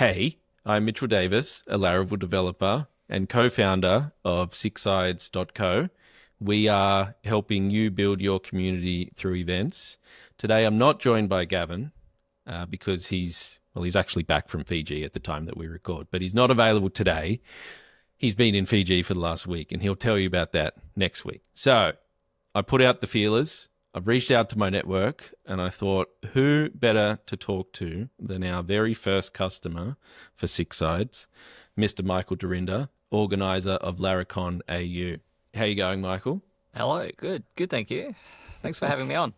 Hey, I'm Mitchell Davis, a Laravel developer and co-founder of SixSides.co. We are helping you build your community through events. Today, I'm not joined by Gavin because he's actually back from Fiji at the time that we record, but he's not available today. He's been in Fiji for the last week, and he'll tell you about that next week. So I put out the feelers. I've reached out to my network, and I thought, who better to talk to than our very first customer for SixSides, Mr. Michael Dyrynda, organiser of Laracon AU. How you going, Michael? Hello, good, thank you. Thanks for having me on.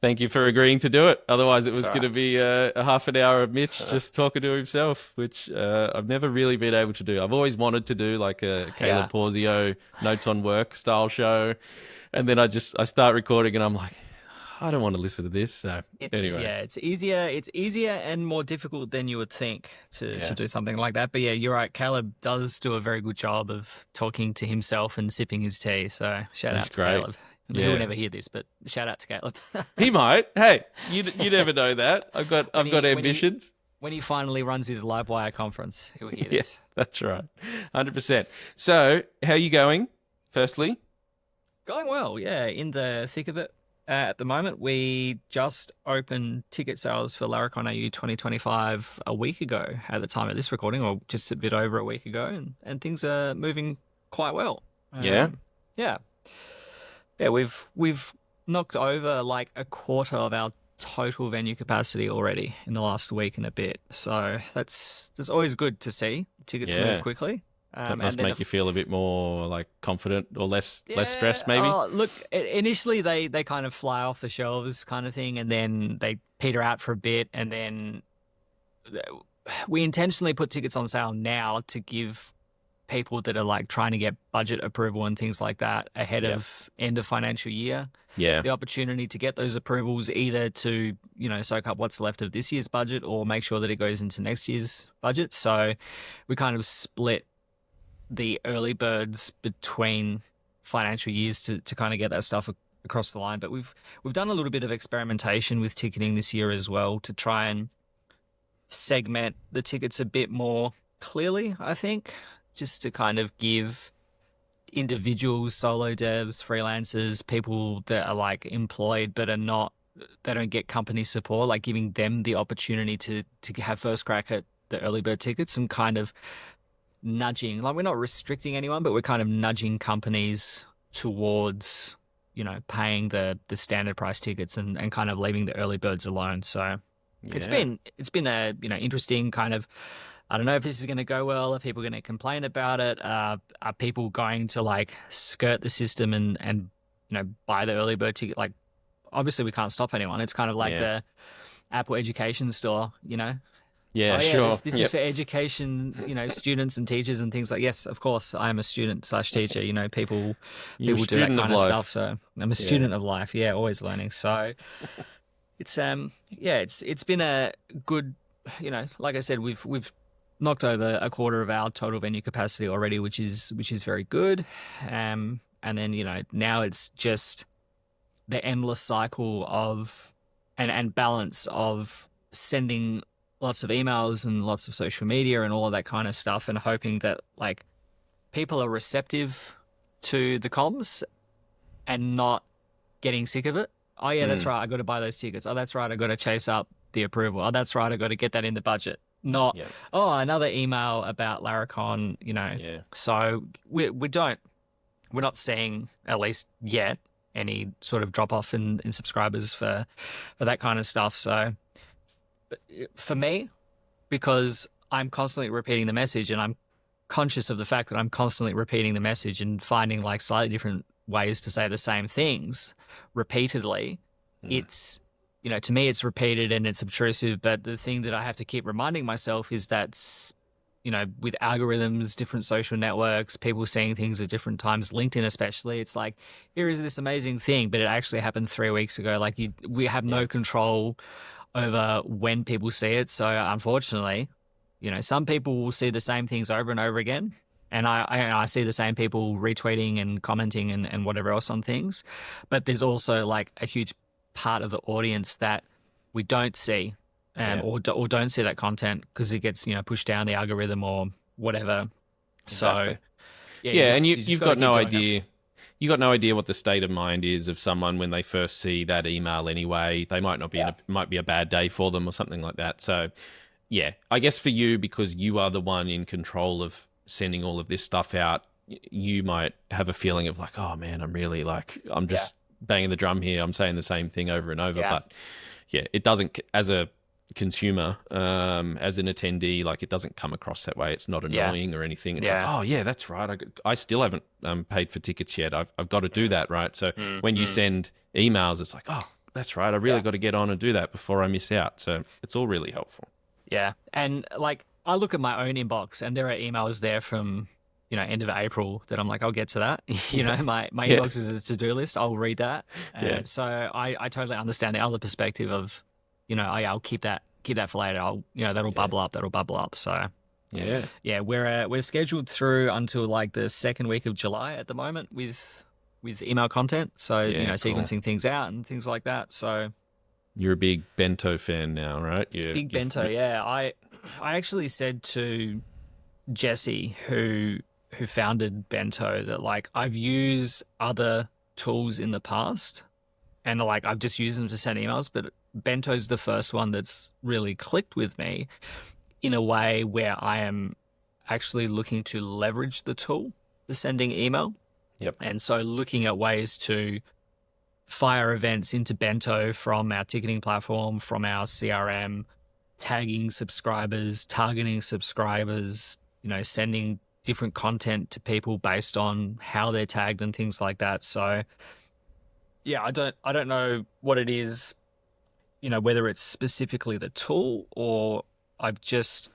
Thank you for agreeing to do it. Otherwise, it was It's all going to right. be a half an hour of Mitch just talking to himself, which I've never really been able to do. I've always wanted to do like a Yeah, Caleb Porzio notes on work style show. And then I start recording and I'm like, I don't want to listen to this. So anyway, it's easier and more difficult than you would think to yeah, do something like that. But yeah, you're right. Caleb does do a very good job of talking to himself and sipping his tea. So shout that's out to great. Caleb. He'll Yeah. never hear this, but shout out to Caleb. He might. Hey, you never know that. when I've got he when he ambitions. when he finally runs his Livewire conference, he'll hear Yeah, this. that's right. 100%. So, how are you going? Firstly? Going well, yeah, in the thick of it. At the moment, we just opened ticket sales for Laracon AU 2025 a week ago at the time of this recording, or just a bit over a week ago, and things are moving quite well. Yeah. Yeah, yeah, we've knocked over like a quarter of our total venue capacity already in the last week and a bit. So that's always good to see. Tickets move Yeah. quickly. That And must then make you feel a bit more like confident or less yeah. stressed maybe. Oh, look. Initially, they kind of fly off the shelves, kind of thing, and then they peter out for a bit, and then we intentionally put tickets on sale now to give people that are like trying to get budget approval and things like that ahead Yeah. of end of financial year Yeah. the opportunity to get those approvals, either to soak up what's left of this year's budget or make sure that it goes into next year's budget. So we kind of split the early birds between financial years to kind of get that stuff across the line. But we've done a little bit of experimentation with ticketing this year as well to try and segment the tickets a bit more clearly, I think, just to kind of give individuals, solo devs, freelancers, people that are like employed but are not, they don't get company support, like giving them the opportunity to have first crack at the early bird tickets, and kind of nudging, like we're not restricting anyone, but we're kind of nudging companies towards, paying the standard price tickets and kind of leaving the early birds alone. So it's Yeah. been a, interesting kind of, I don't know if this is going to go well. Are people going to complain about it? Are people going to like skirt the system and buy the early bird ticket? Like, obviously we can't stop anyone. It's kind of like Yeah. the Apple education store, Yeah, Oh yeah, sure. this is for education, students and teachers and things like. Yes, of course, I am a student slash teacher. People You're a do that student of kind of life. stuff. So I'm a Yeah. student of life. Yeah, always learning. So it's it's been a good, like I said, we've knocked over a quarter of our total venue capacity already, which is very good. And then now it's just the endless cycle of and balance of sending lots of emails and lots of social media and all of that kind of stuff, and hoping that like people are receptive to the comms and not getting sick of it. Oh yeah, that's right, I got to buy those tickets. Oh, that's right, I got to chase up the approval. Oh, that's right, I got to get that in the budget. Not, Yeah. oh, another email about Laracon, Yeah. So we're not seeing, at least yet, any sort of drop off in subscribers for that kind of stuff. So for me, because I'm constantly repeating the message, and I'm conscious of the fact that I'm constantly repeating the message and finding like slightly different ways to say the same things repeatedly, it's, to me, it's repeated and it's obtrusive. But the thing that I have to keep reminding myself is that, with algorithms, different social networks, people seeing things at different times, LinkedIn especially, it's like, here is this amazing thing, but it actually happened 3 weeks ago. Like we have no control over when people see it. So unfortunately, some people will see the same things over and over again. And I see the same people retweeting and commenting and whatever else on things. But there's also like a huge part of the audience that we don't see Yeah. or don't see that content because it gets pushed down the algorithm or whatever. Exactly. So yeah, Yeah, and you just you've got to got keep no doing it. idea. You got no idea what the state of mind is of someone when they first see that email. Anyway, they might not be might be a bad day for them or something like that. So, yeah, I guess for you, because you are the one in control of sending all of this stuff out, you might have a feeling of like, oh man, I'm Yeah, just banging the drum here. I'm saying the same thing over and over. yeah, But yeah, it doesn't, as a consumer, as an attendee, like it doesn't come across that way. It's not yeah, annoying or anything. It's like, yeah. oh yeah, that's right. I still haven't paid for tickets yet. I've got to do that, right? So when you send emails, it's like, oh, that's right. I really Yeah. got to get on and do that before I miss out. So it's all really helpful. Yeah. And like I look at my own inbox and there are emails there from, end of April that I'm like, I'll get to that. Yeah. My Yeah. inbox is a to-do list. I'll read that. Yeah. So I totally understand the other perspective of, I'll keep that for later. That'll bubble up. That'll bubble up. So Yeah. yeah, we're scheduled through until like the second week of July at the moment with email content. So, Yeah, cool. sequencing things out and things like that. So You're a big Bento fan now, right? big Bento, yeah. I actually said to Jesse, who founded Bento, that like I've used other tools in the past and like I've just used them to send emails, but Bento's the first one that's really clicked with me in a way where I am actually looking to leverage the tool for sending email. Yep. And so looking at ways to fire events into Bento from our ticketing platform, from our CRM, tagging subscribers, targeting subscribers, sending different content to people based on how they're tagged and things like that. So yeah, I don't know what it is, whether it's specifically the tool or I've just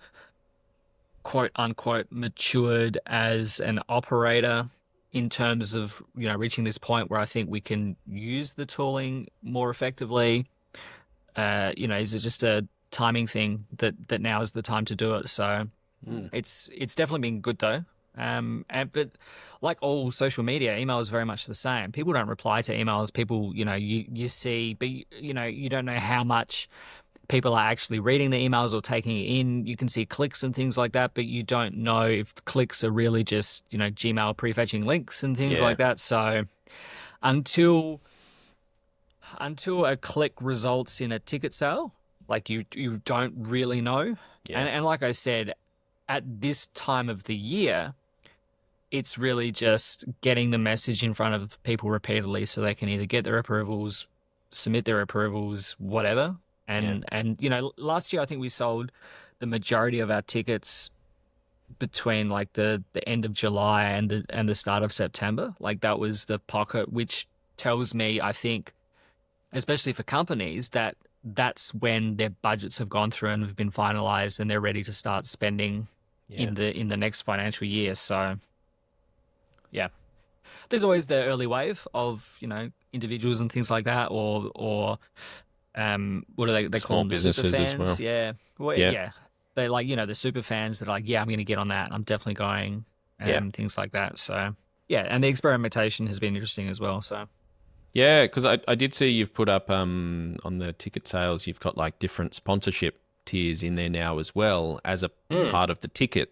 quote unquote matured as an operator in terms of, reaching this point where I think we can use the tooling more effectively. Is it just a timing thing that now is the time to do it? So it's definitely been good though. But like all social media, email is very much the same. People don't reply to emails. People, you see, but you don't know how much people are actually reading the emails or taking it in. You can see clicks and things like that, but you don't know if the clicks are really just, Gmail prefetching links and things like that. So until a click results in a ticket sale, like you don't really know. Yeah. And like I said, at this time of the year, it's really just getting the message in front of people repeatedly so they can either get their approvals, submit their approvals, whatever. And last year I think we sold the majority of our tickets between like the end of July and the start of September. Like that was the pocket, which tells me, I think, especially for companies, that that's when their budgets have gone through and have been finalized and they're ready to start spending in the next financial year. So yeah, there's always the early wave of, individuals and things like that, or what do they call Small them? The super businesses as fans. well. Yeah. Well, yeah. They're like, the super fans that are like, yeah, I'm going to get on that. I'm definitely going, and things like that. So yeah. And the experimentation has been interesting as well. So Yeah, because I did see you've put up on the ticket sales, you've got like different sponsorship tiers in there now as well as a part of the ticket,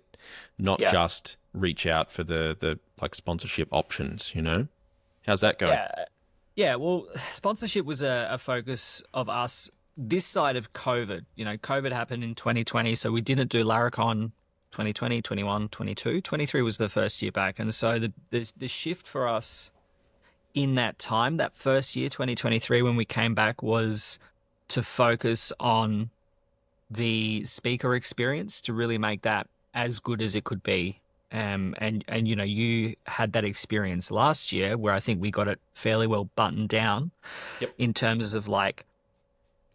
not just reach out for the like sponsorship options, How's that going? Yeah, well, sponsorship was a focus of us this side of COVID. COVID happened in 2020, so we didn't do Laracon 2020, 21, 22. 23 was the first year back. And so the shift for us in that time, that first year, 2023, when we came back, was to focus on the speaker experience to really make that as good as it could be. And you had that experience last year where I think we got it fairly well buttoned down in terms of like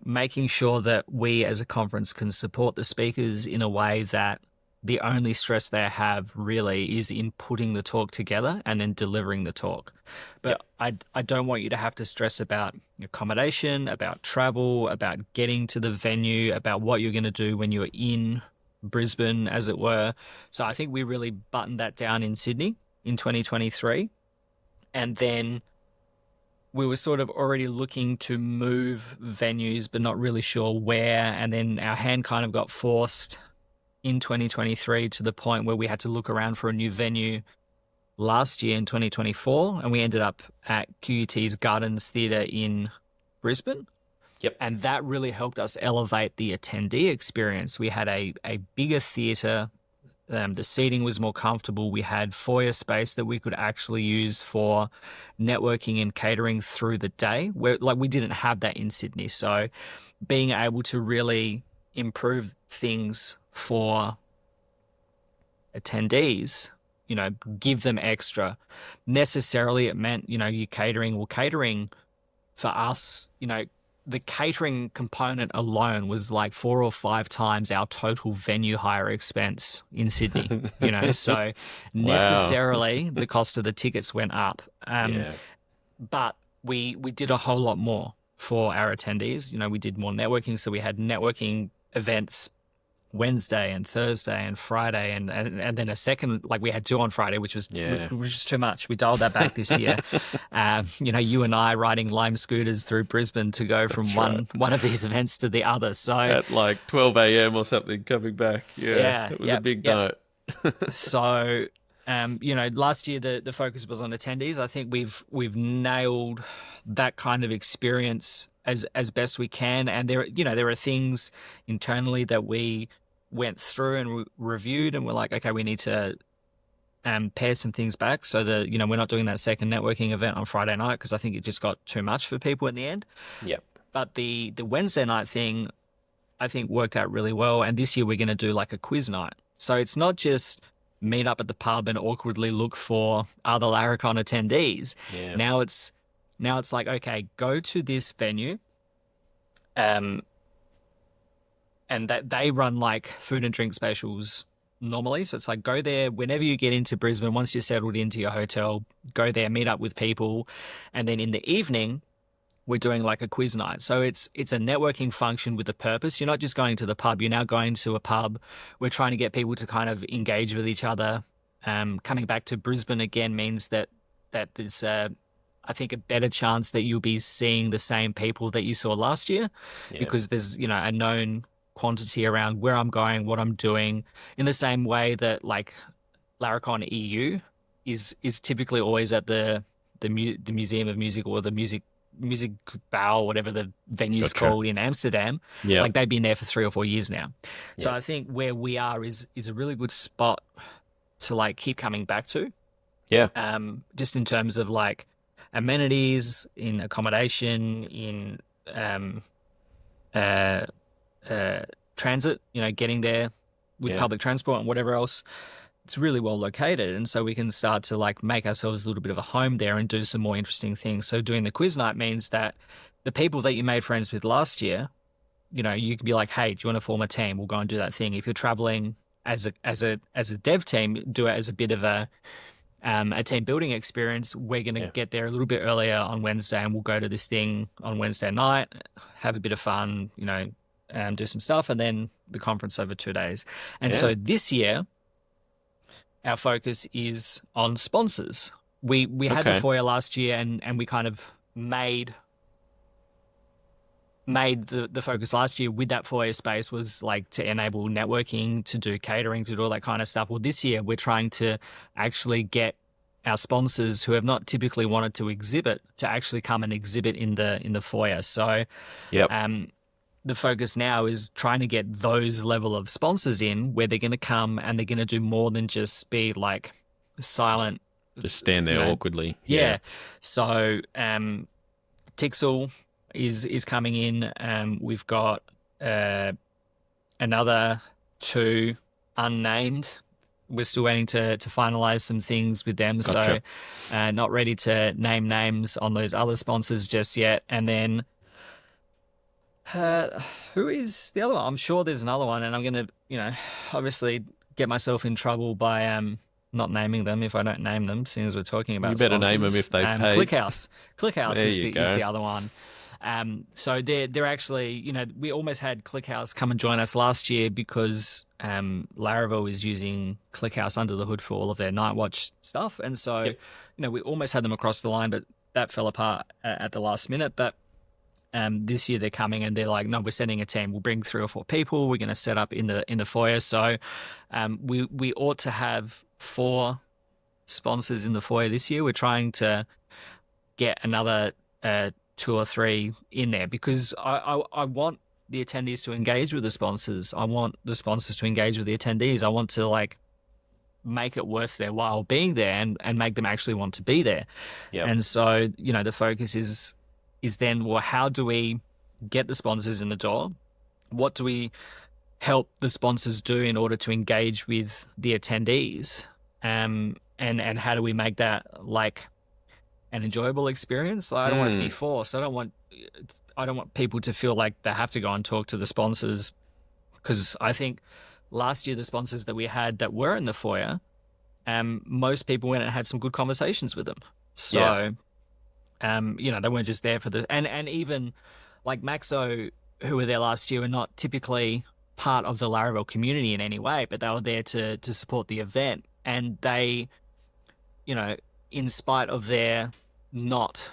making sure that we as a conference can support the speakers in a way that the only stress they have really is in putting the talk together and then delivering the talk. But I don't want you to have to stress about accommodation, about travel, about getting to the venue, about what you're going to do when you're in Brisbane, as it were. So I think we really buttoned that down in Sydney in 2023. And then we were sort of already looking to move venues, but not really sure where. And then our hand kind of got forced in 2023 to the point where we had to look around for a new venue last year in 2024. And we ended up at QUT's Gardens Theatre in Brisbane. Yep. And that really helped us elevate the attendee experience. We had a bigger theatre. The seating was more comfortable. We had foyer space that we could actually use for networking and catering through the day, where like we didn't have that in Sydney. So being able to really improve things for attendees, you know, give them extra. Necessarily it meant, you know, you catering for us, you know, the catering component alone was like 4 or 5 times our total venue hire expense in Sydney, you know, so necessarily the cost of the tickets went up. But we did a whole lot more for our attendees. You know, we did more networking. So we had networking events Wednesday and Thursday and Friday, and then a second, like we had 2 on Friday, which was too much. We dialed that back this year. You know, you and I riding Lime scooters through Brisbane to go from one of these events to the other. So at like 12 a.m. or something coming back. It was a big night. So you know, last year the focus was on attendees. I think we've nailed that kind of experience as best we can. And there are things internally that we went through and reviewed, and we're like, okay, we need to pare some things back so that, you know, we're not doing that second networking event on Friday night because I think it just got too much for people in the end. Yep. But the Wednesday night thing, I think worked out really well. And this year we're going to do like a quiz night. So it's not just meet up at the pub and awkwardly look for other Laracon attendees. Yeah. Now it's like, okay, go to this venue, and that they run like food and drink specials normally. So it's like, go there whenever you get into Brisbane, once you're settled into your hotel, go there, meet up with people. And then in the evening, we're doing like a quiz night. So it's a networking function with a purpose. You're not just going to the pub. You're now going to a pub. We're trying to get people to kind of engage with each other. Coming back to Brisbane again means that there's, I think, a better chance that you'll be seeing the same people that you saw last year, because there's, you know, a known quantity around where I'm going, what I'm doing, in the same way that like Laracon EU is typically always at the Museum of Music, or the Music Bow, whatever the venue's called in Amsterdam. Like they've been there for 3 or 4 years now. So I think where we are is a really good spot to like keep coming back to. Just in terms of like amenities, in accommodation, in transit, you know, getting there with public transport and whatever else. It's really well located, and so we can start to like make ourselves a little bit of a home there and do some more interesting things. So doing the quiz night means that the people that you made friends with last year, you know, you can be like, hey, do you want to form a team? We'll go and do that thing. If you're traveling as a dev team, do it as a bit of a team building experience. We're going to get there a little bit earlier on Wednesday, and we'll go to this thing on Wednesday night, have a bit of fun, you know, do some stuff, and then the conference over 2 days. And so this year, our focus is on sponsors. We had the foyer last year, and we kind of made the focus last year with that foyer space was like to enable networking, to do catering, to do all that kind of stuff. Well, this year we're trying to actually get our sponsors who have not typically wanted to exhibit to actually come and exhibit in the foyer. So the focus now is trying to get those level of sponsors in where they're going to come and they're going to do more than just be like silent. Just stand there awkwardly. So Tixel is coming in. We've got another 2 unnamed. We're still waiting to finalize some things with them. So not ready to name names on those other sponsors just yet. And then who is the other one? I'm sure there's another one, and I'm going to, you know, obviously get myself in trouble by not naming them if I don't name them, seeing as we're talking about sponsors. You better sponsors. name them if they've paid. ClickHouse is the other one. So they're actually, you know, we almost had ClickHouse come and join us last year because Laravel is using ClickHouse under the hood for all of their Nightwatch stuff. And so, you know, we almost had them across the line, but that fell apart at the last minute. But this year they're coming and they're like, no, we're sending a team. We'll bring 3 or 4 people. We're going to set up in the foyer. So we ought to have 4 sponsors in the foyer this year. We're trying to get another 2 or 3 in there because I want the attendees to engage with the sponsors. I want the sponsors to engage with the attendees. I want to like make it worth their while being there and make them actually want to be there. Yep. And so, you know, the focus is then, well, how do we get the sponsors in the door? What do we help the sponsors do in order to engage with the attendees? And how do we make that like an enjoyable experience? Like, I don't want it to be forced. I don't want people to feel like they have to go and talk to the sponsors, because I think last year the sponsors that we had that were in the foyer, most people went and had some good conversations with them. So, you know, they weren't just there for the and even like Maxo, who were there last year, were not typically part of the Laravel community in any way, but they were there to support the event. And they, you know, in spite of their not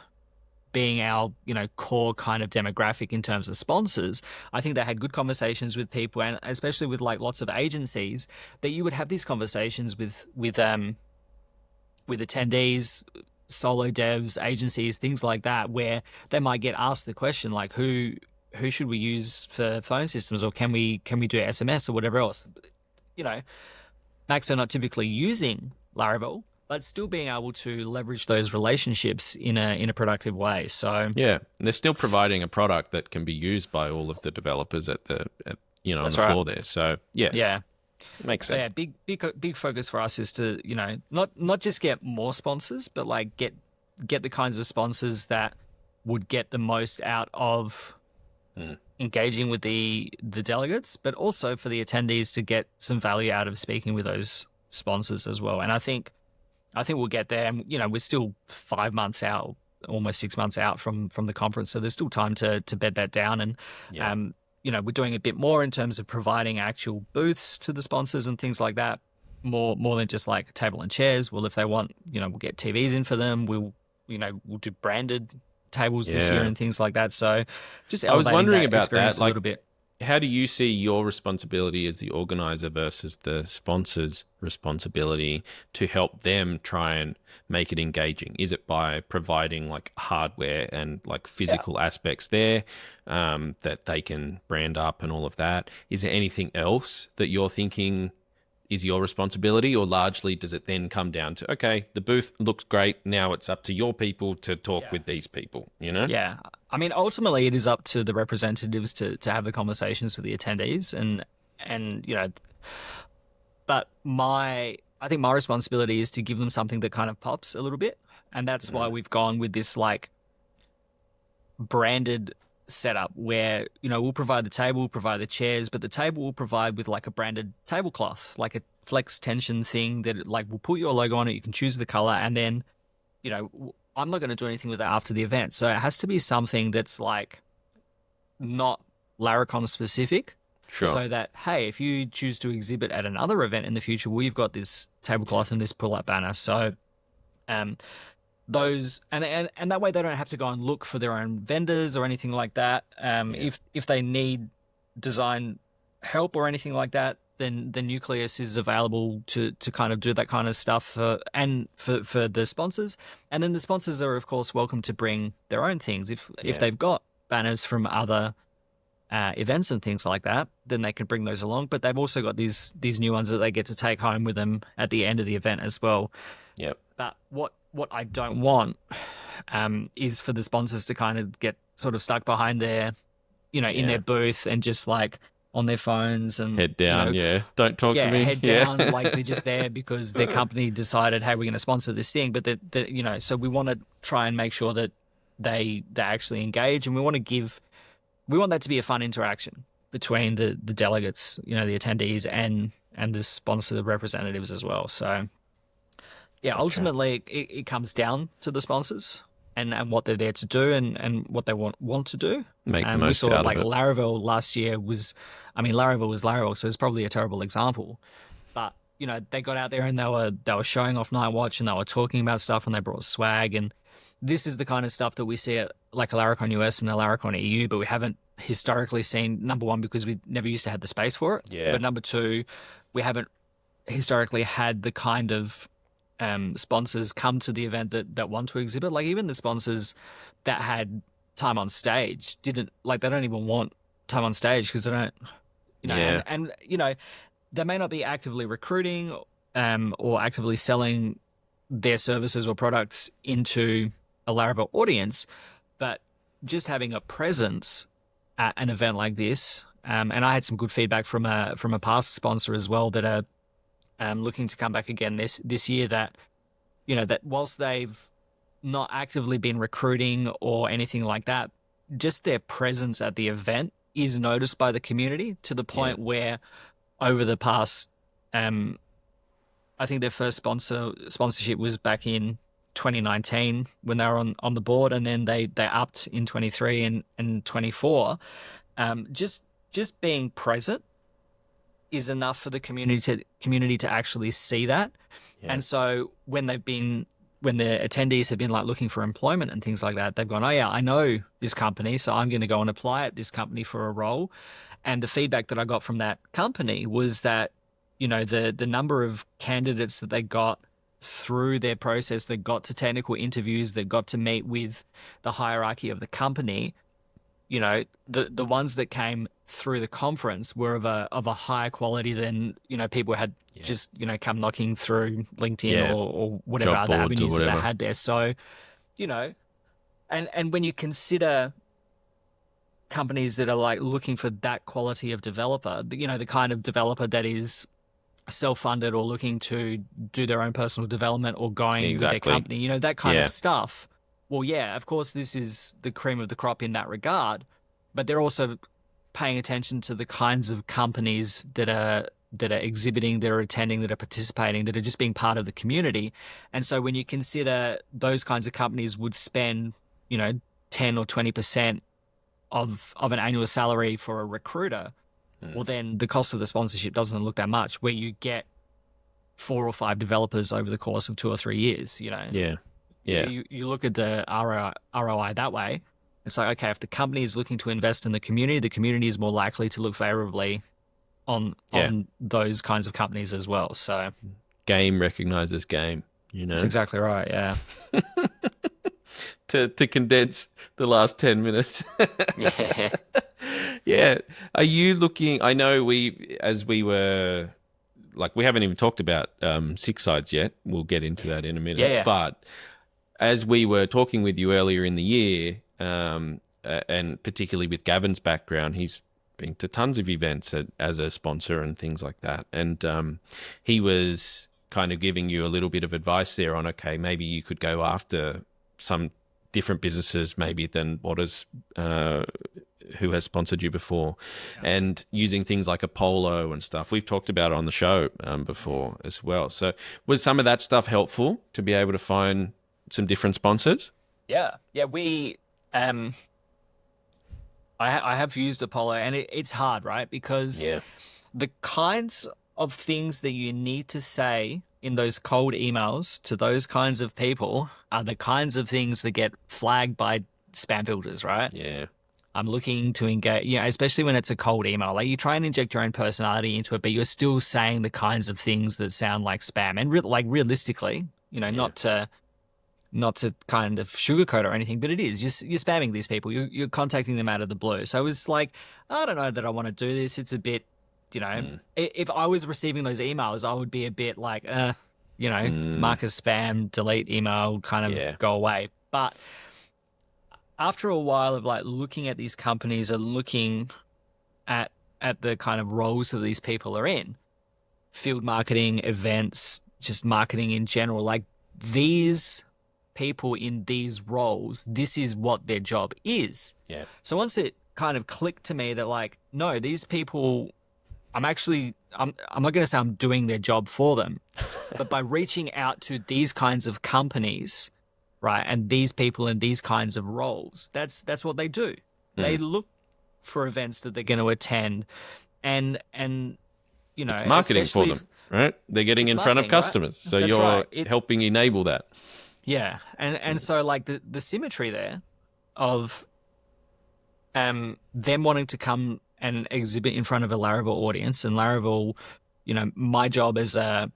being our, you know, core kind of demographic in terms of sponsors, I think they had good conversations with people, and especially with like lots of agencies, that you would have these conversations with attendees, solo devs, agencies, things like that, where they might get asked the question like, who should we use for phone systems, or can we do SMS or whatever else? You know, Macs are not typically using Laravel, but still being able to leverage those relationships in a productive way. So yeah, and they're still providing a product that can be used by all of the developers on the floor there. So yeah, makes sense. So yeah, big focus for us is to, you know, not just get more sponsors, but like get the kinds of sponsors that would get the most out of engaging with the delegates, but also for the attendees to get some value out of speaking with those sponsors as well. And I think we'll get there. And, you know, we're still 5 months out, almost 6 months out from the conference. So there's still time to bed that down. And, you know, we're doing a bit more in terms of providing actual booths to the sponsors and things like that. More than just like table and chairs. Well, if they want, you know, we'll get TVs in for them. We'll do branded tables this year and things like that. So just I was wondering about that, a little bit. How do you see your responsibility as the organizer versus the sponsor's responsibility to help them try and make it engaging? Is it by providing like hardware and like physical aspects there that they can brand up and all of that? Is there anything else that you're thinking is your responsibility, or largely does it then come down to, okay, the booth looks great, now it's up to your people to talk with these people, you know? Yeah. I mean, ultimately it is up to the representatives to have the conversations with the attendees and you know, but I think my responsibility is to give them something that kind of pops a little bit. And that's why we've gone with this like branded setup where, you know, we'll provide the table, we'll provide the chairs, but the table will provide with like a branded tablecloth, like a flex tension thing that like will put your logo on it. You can choose the color, and then, you know, I'm not going to do anything with it after the event. So it has to be something that's like not Laracon specific. Sure. So that, hey, if you choose to exhibit at another event in the future, we've got this tablecloth and this pull-up banner. So those and that way they don't have to go and look for their own vendors or anything like that. If they need design help or anything like that, then the Nucleus is available to kind of do that kind of stuff for the sponsors. And then the sponsors are of course welcome to bring their own things if they've got banners from other events and things like that, then they can bring those along. But they've also got these new ones that they get to take home with them at the end of the event as well. Yep. But what I don't want is for the sponsors to kind of get sort of stuck behind their, you know, in their booth and just like on their phones and head down. You know, don't talk to me. Head down, like they're just there because their company decided, hey, we're going to sponsor this thing. But that you know, so we want to try and make sure that they actually engage, and we want that to be a fun interaction between the delegates, you know, the attendees and the sponsor representatives as well. So yeah, ultimately it comes down to the sponsors and what they're there to do and what they want to do. Make the most we saw out like of it. Laravel last year was Laravel, so it's probably a terrible example. But, you know, they got out there and they were showing off Night Watch and they were talking about stuff and they brought swag and this is the kind of stuff that we see at like a Laracon US and a Laracon EU, but we haven't historically seen, number one, because we never used to have the space for it. Yeah. But number two, we haven't historically had the kind of sponsors come to the event that want to exhibit. Like even the sponsors that had time on stage didn't, like, they don't even want time on stage because they don't, Yeah. and they may not be actively recruiting or actively selling their services or products into a Laravel audience, but just having a presence at an event like this. And I had some good feedback from a past sponsor as well that are looking to come back again this year, that, that whilst they've not actively been recruiting or anything like that, just their presence at the event is noticed by the community to the point where over the past, I think their first sponsorship was back in 2019 when they were on the board, and then they upped in 23 and 24. Just being present is enough for the community to actually see that. Yeah. And so when the attendees have been like looking for employment and things like that, they've gone, oh yeah, I know this company, so I'm going to go and apply at this company for a role. And the feedback that I got from that company was that, the number of candidates that they got through their process, that got to technical interviews, that got to meet with the hierarchy of the company, the ones that came through the conference were of a higher quality than, people had just, come knocking through LinkedIn or whatever job other avenues that they had there. So, and when you consider companies that are like looking for that quality of developer, the kind of developer that is self-funded or looking to do their own personal development or going with their company, that kind of stuff. Well, yeah, of course, this is the cream of the crop in that regard, but they're also paying attention to the kinds of companies that are exhibiting, that are attending, that are participating, that are just being part of the community. And so when you consider those kinds of companies would spend, 10 or 20% of an annual salary for a recruiter, well, then the cost of the sponsorship doesn't look that much, where you get 4 or 5 developers over the course of 2 or 3 years, Yeah. You look at the ROI that way. It's like, okay, if the company is looking to invest in the community is more likely to look favorably on those kinds of companies as well. So game recognizes game, That's exactly right, yeah. to condense the last 10 minutes. Yeah. Yeah. Are you looking, I know we haven't even talked about SixSides yet. We'll get into that in a minute. Yeah. But as we were talking with you earlier in the year, and particularly with Gavin's background, he's been to tons of events as a sponsor and things like that. And he was kind of giving you a little bit of advice there on, okay, maybe you could go after some different businesses maybe than who has sponsored you before, and using things like Apollo and stuff. We've talked about it on the show before as well. So was some of that stuff helpful to be able to find some different sponsors? Yeah. We, I have used Apollo, and it's hard, right? Because the kinds of things that you need to say in those cold emails to those kinds of people are the kinds of things that get flagged by spam filters, right? Yeah. I'm looking to engage, especially when it's a cold email. Like, you try and inject your own personality into it, but you're still saying the kinds of things that sound like spam. And realistically, not to kind of sugarcoat or anything, but it is. You're spamming these people. You're contacting them out of the blue. So it was like, I don't know that I want to do this. It's a bit, if I was receiving those emails, I would be a bit like, mark as spam, delete email, kind of go away. But after a while of like looking at these companies and looking at the kind of roles that these people are in, field marketing, events, just marketing in general, like these people in these roles, this is what their job is. Yeah. So once it kind of clicked to me that like, no, these people, I'm not going to say I'm doing their job for them, but by reaching out to these kinds of companies, right, and these people in these kinds of roles, that's what they do. They look for events that they're going to attend, and it's marketing for them, right? They're getting in front of customers, right? So you're helping enable that. Yeah, and so like the symmetry there of them wanting to come and exhibit in front of a Laravel audience, and Laravel, my job as a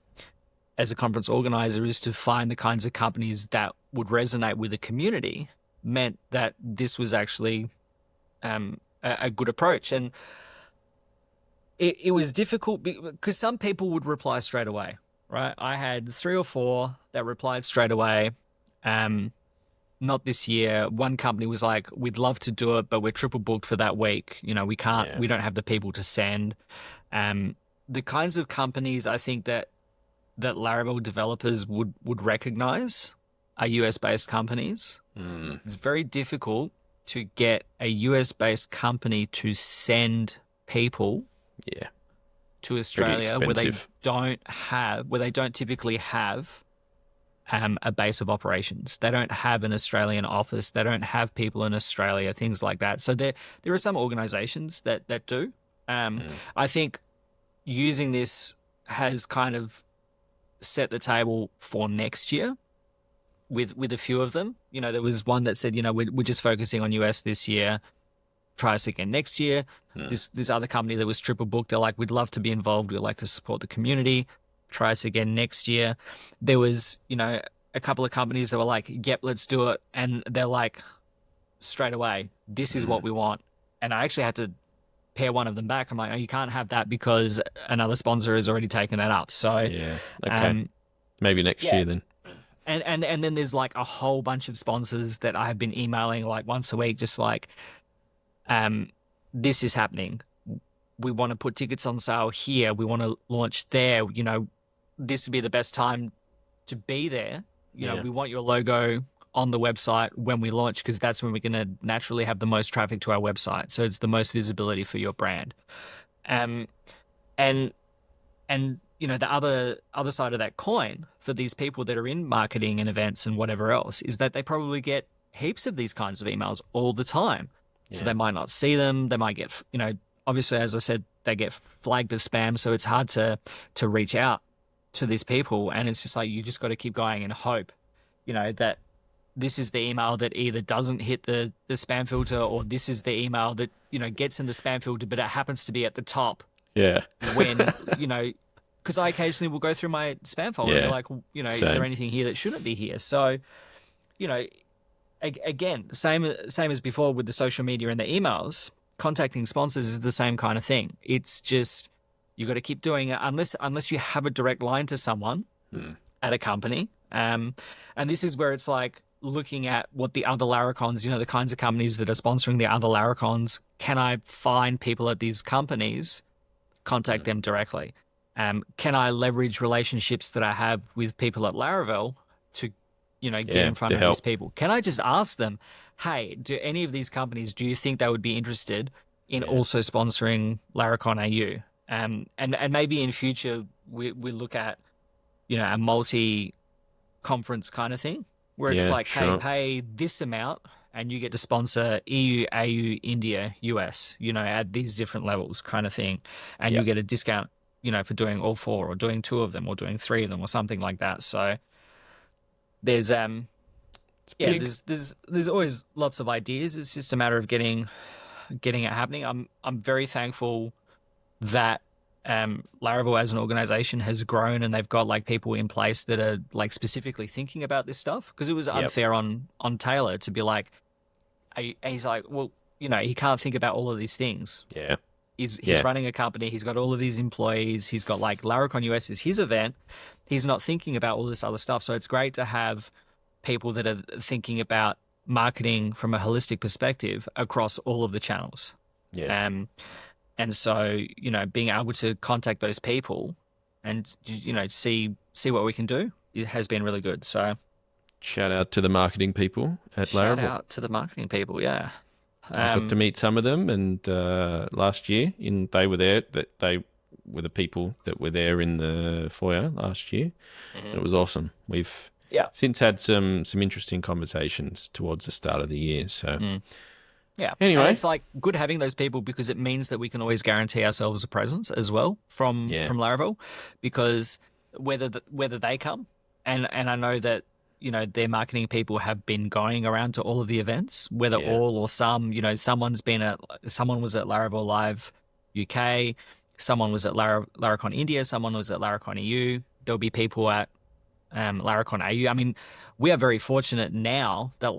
conference organizer is to find the kinds of companies that would resonate with the community, meant that this was actually a good approach. And it was difficult because some people would reply straight away, right? I had 3 or 4 that replied straight away. Not this year. One company was like, we'd love to do it, but we're triple booked for that week. We can't, we don't have the people to send. The kinds of companies I think that Laravel developers would recognize are US based companies. It's very difficult to get a US based company to send people to Australia where they don't typically have a base of operations. They don't have an Australian office. They don't have people in Australia, things like that. So there are some organizations that do. I think using this has kind of set the table for next year with a few of them. There was one that said, we're just focusing on US this year. Try us again next year. This other company that was triple booked, they're like, we'd love to be involved. We'd like to support the community. Try us again next year. There was, a couple of companies that were like, yep, let's do it. And they're like, straight away, this is what we want. And I actually had to pair one of them back. I'm like, oh, you can't have that because another sponsor has already taken that up. So okay, maybe next year then. And then there's like a whole bunch of sponsors that I have been emailing like once a week, just like, this is happening. We want to put tickets on sale here. We want to launch there. This would be the best time to be there. We want your logo on the website when we launch, because that's when we're going to naturally have the most traffic to our website. So it's the most visibility for your brand. And the other side of that coin for these people that are in marketing and events and whatever else is that they probably get heaps of these kinds of emails all the time. So they might not see them. They might get, obviously, as I said, they get flagged as spam. So it's hard to reach out to these people. And it's just like, you just got to keep going and hope, that this is the email that either doesn't hit the spam filter, or this is the email that, gets in the spam filter, but it happens to be at the top. Yeah. When, because I occasionally will go through my spam folder and be like, is there anything here that shouldn't be here? So, again, same as before with the social media and the emails, contacting sponsors is the same kind of thing. It's just, you got to keep doing it unless you have a direct line to someone at a company. And this is where it's like looking at what the other Laracons, the kinds of companies that are sponsoring the other Laracons. Can I find people at these companies, contact them directly? Can I leverage relationships that I have with people at Laravel to, get in front of these people? Can I just ask them, hey, do any of these companies, do you think they would be interested in also sponsoring Laracon AU? And maybe in future we look at, a multi-conference kind of thing where it's like, hey, pay this amount and you get to sponsor EU, AU, India, US, at these different levels kind of thing. And you get a discount, for doing all 4 or doing 2 of them or doing 3 of them or something like that. So there's, there's always lots of ideas. It's just a matter of getting it happening. I'm very thankful that Laravel as an organization has grown and they've got like people in place that are like specifically thinking about this stuff, because it was unfair on Taylor to be like, he's like, well, he can't think about all of these things. He's running a company. He's got all of these employees. He's got like Laracon US is his event. He's not thinking about all this other stuff. So it's great to have people that are thinking about marketing from a holistic perspective across all of the channels. And so, being able to contact those people and, see what we can do, it has been really good. So shout out to the marketing people at Laravel. Shout out to the marketing people, yeah. I got to meet some of them, and last year, they were there. They were the people that were there in the foyer last year. And it was awesome. We've since had some interesting conversations towards the start of the year. So. Yeah. Anyway, and it's like good having those people, because it means that we can always guarantee ourselves a presence as well from Laravel, because whether they come, and I know that their marketing people have been going around to all of the events, whether Yeah. all or some. Someone was at Laravel Live UK, someone was at Laracon India, someone was at Laracon EU. There'll be people at Laracon AU. I mean, we are very fortunate now that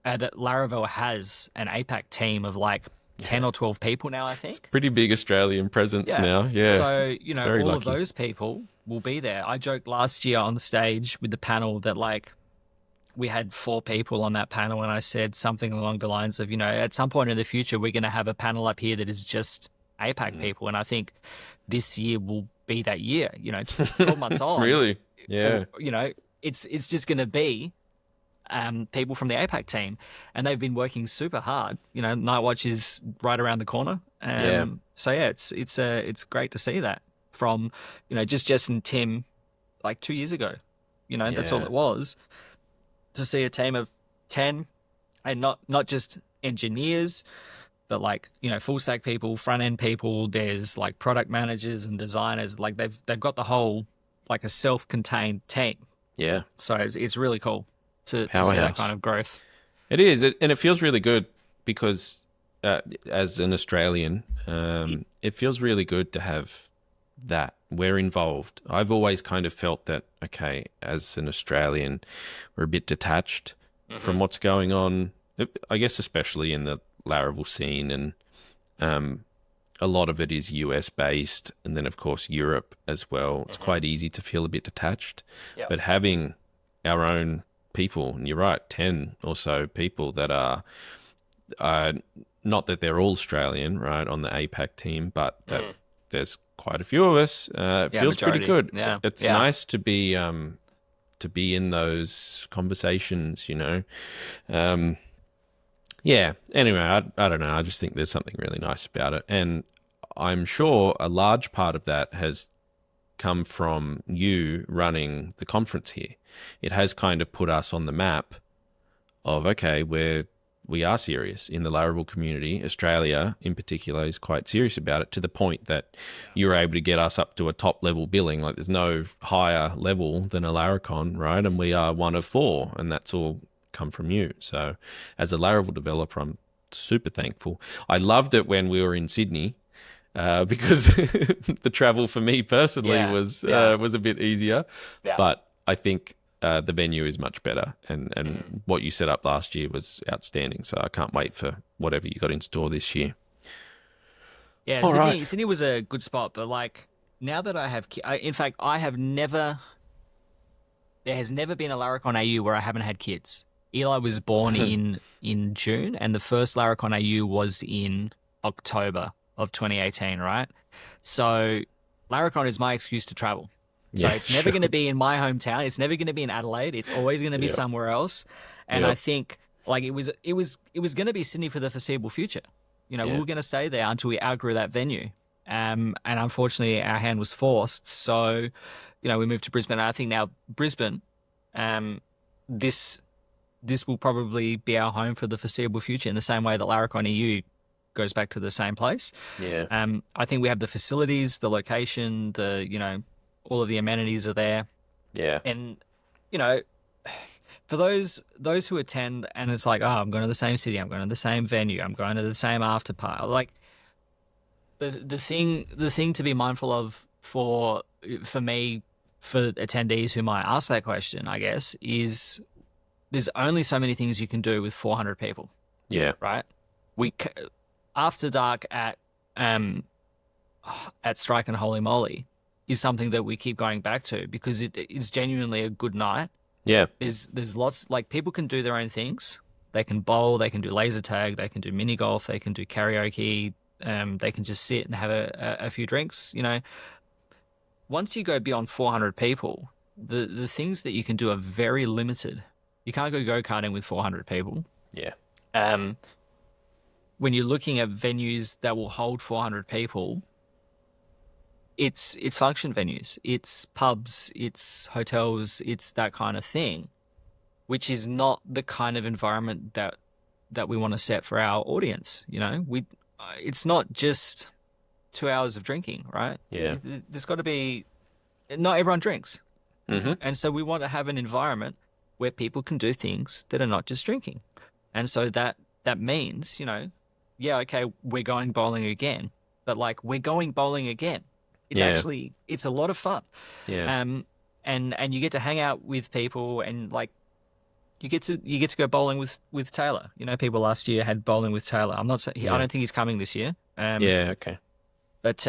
that Laravel has an APAC team of like 10 or 12 people now, I think. Pretty big Australian presence now. Yeah. So, very all lucky. of those people will be there. I joked last year on stage with the panel that like we had 4 people on that panel, and I said something along the lines of, at some point in the future, we're going to have a panel up here that is just APAC people. And I think this year will be that year, 12 months on. Really? Yeah. It's just going to be people from the APAC team, and they've been working super hard. Nightwatch is right around the corner. So yeah, it's great to see that from just Jess and Tim like 2 years ago. That's all it was. To see a team of 10, and not just engineers, but like full stack people, front end people. There's like product managers and designers. Like they've got the whole like a self-contained team. Yeah. So it's really cool to see that kind of growth. It is, and it feels really good because as an Australian, it feels really good to have that. We're involved. I've always kind of felt that, okay, as an Australian, we're a bit detached from what's going on, I guess especially in the Laravel scene, and a lot of it is US based, and then of course Europe as well. It's quite easy to feel a bit detached, but having our own people, and you're right, 10 or so people that are not that they're all Australian, right, on the APAC team, but that there's quite a few of us. It feels majority. pretty good. Yeah. It's nice to be in those conversations, yeah. Anyway, I don't know. I just think there's something really nice about it, and I'm sure a large part of that has come from you running the conference here. It has kind of put us on the map of, okay, we are serious in the Laravel community. Australia in particular is quite serious about it, to the point that you're able to get us up to a top level billing. Like there's no higher level than a Laracon, right? And we are one of 4, and that's all come from you. So as a Laravel developer, I'm super thankful. I loved it when we were in Sydney, because the travel for me personally was a bit easier, but I think the venue is much better, and what you set up last year was outstanding. So I can't wait for whatever you got in store this year. Yeah, Sydney was a good spot, but like now that I have, in fact, there has never been a Laracon AU where I haven't had kids. Eli was born in June, and the first Laracon AU was in October of 2018, right? So Laracon is my excuse to travel. So it's never going to be in my hometown. It's never going to be in Adelaide. It's always going to be somewhere else. And I think like it was going to be Sydney for the foreseeable future. We were going to stay there until we outgrew that venue. And unfortunately, our hand was forced. So, we moved to Brisbane. And I think now Brisbane, this will probably be our home for the foreseeable future, in the same way that Laracon EU goes back to the same place. Yeah. I think we have the facilities, the location, all of the amenities are there. Yeah. And, for those who attend and it's like, oh, I'm going to the same city, I'm going to the same venue, I'm going to the same after party. Like the thing to be mindful of for me, for attendees who might ask that question, I guess, is there's only so many things you can do with 400 people. Yeah. Right? After dark at Strike and Holy Moly is something that we keep going back to because it is genuinely a good night. Yeah. There's lots, like, people can do their own things. They can bowl, they can do laser tag, they can do mini golf, they can do karaoke, they can just sit and have a few drinks, Once you go beyond 400 people, the things that you can do are very limited. You can't go go-karting with 400 people. Yeah. When you're looking at venues that will hold 400 people, it's function venues, it's pubs, it's hotels, it's that kind of thing, which is not the kind of environment that we want to set for our audience. It's not just 2 hours of drinking, right? Yeah. There's got to be, not everyone drinks. Mm-hmm. And so we want to have an environment where people can do things that are not just drinking. And so that means, yeah, okay, we're going bowling again, but like we're going bowling again. It's Yeah. it's a lot of fun. Yeah. And you get to hang out with people, and like you get to go bowling with Taylor. People last year had bowling with Taylor. I'm not saying, I don't think he's coming this year. Yeah. Okay. But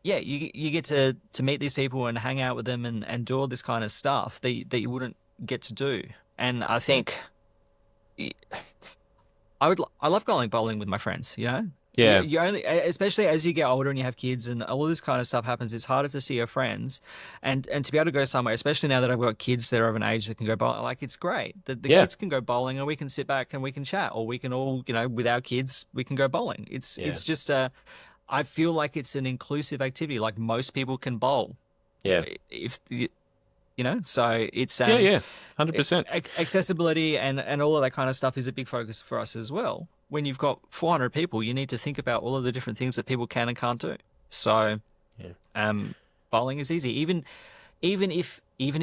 yeah, you get to meet these people and hang out with them and do all this kind of stuff that you wouldn't get to do. And I think I love going bowling with my friends, Yeah. You only, especially as you get older and you have kids and all this kind of stuff happens, it's harder to see your friends, and to be able to go somewhere, especially now that I've got kids that are of an age that can go bowling. Like, it's great that the kids can go bowling and we can sit back and we can chat, or we can all, with our kids, we can go bowling. It's just I feel like it's an inclusive activity. Like, most people can bowl. Yeah. If so it's 100%. Accessibility and all of that kind of stuff is a big focus for us as well. When you've got 400 people, you need to think about all of the different things that people can and can't do. So, bowling is easy. Even if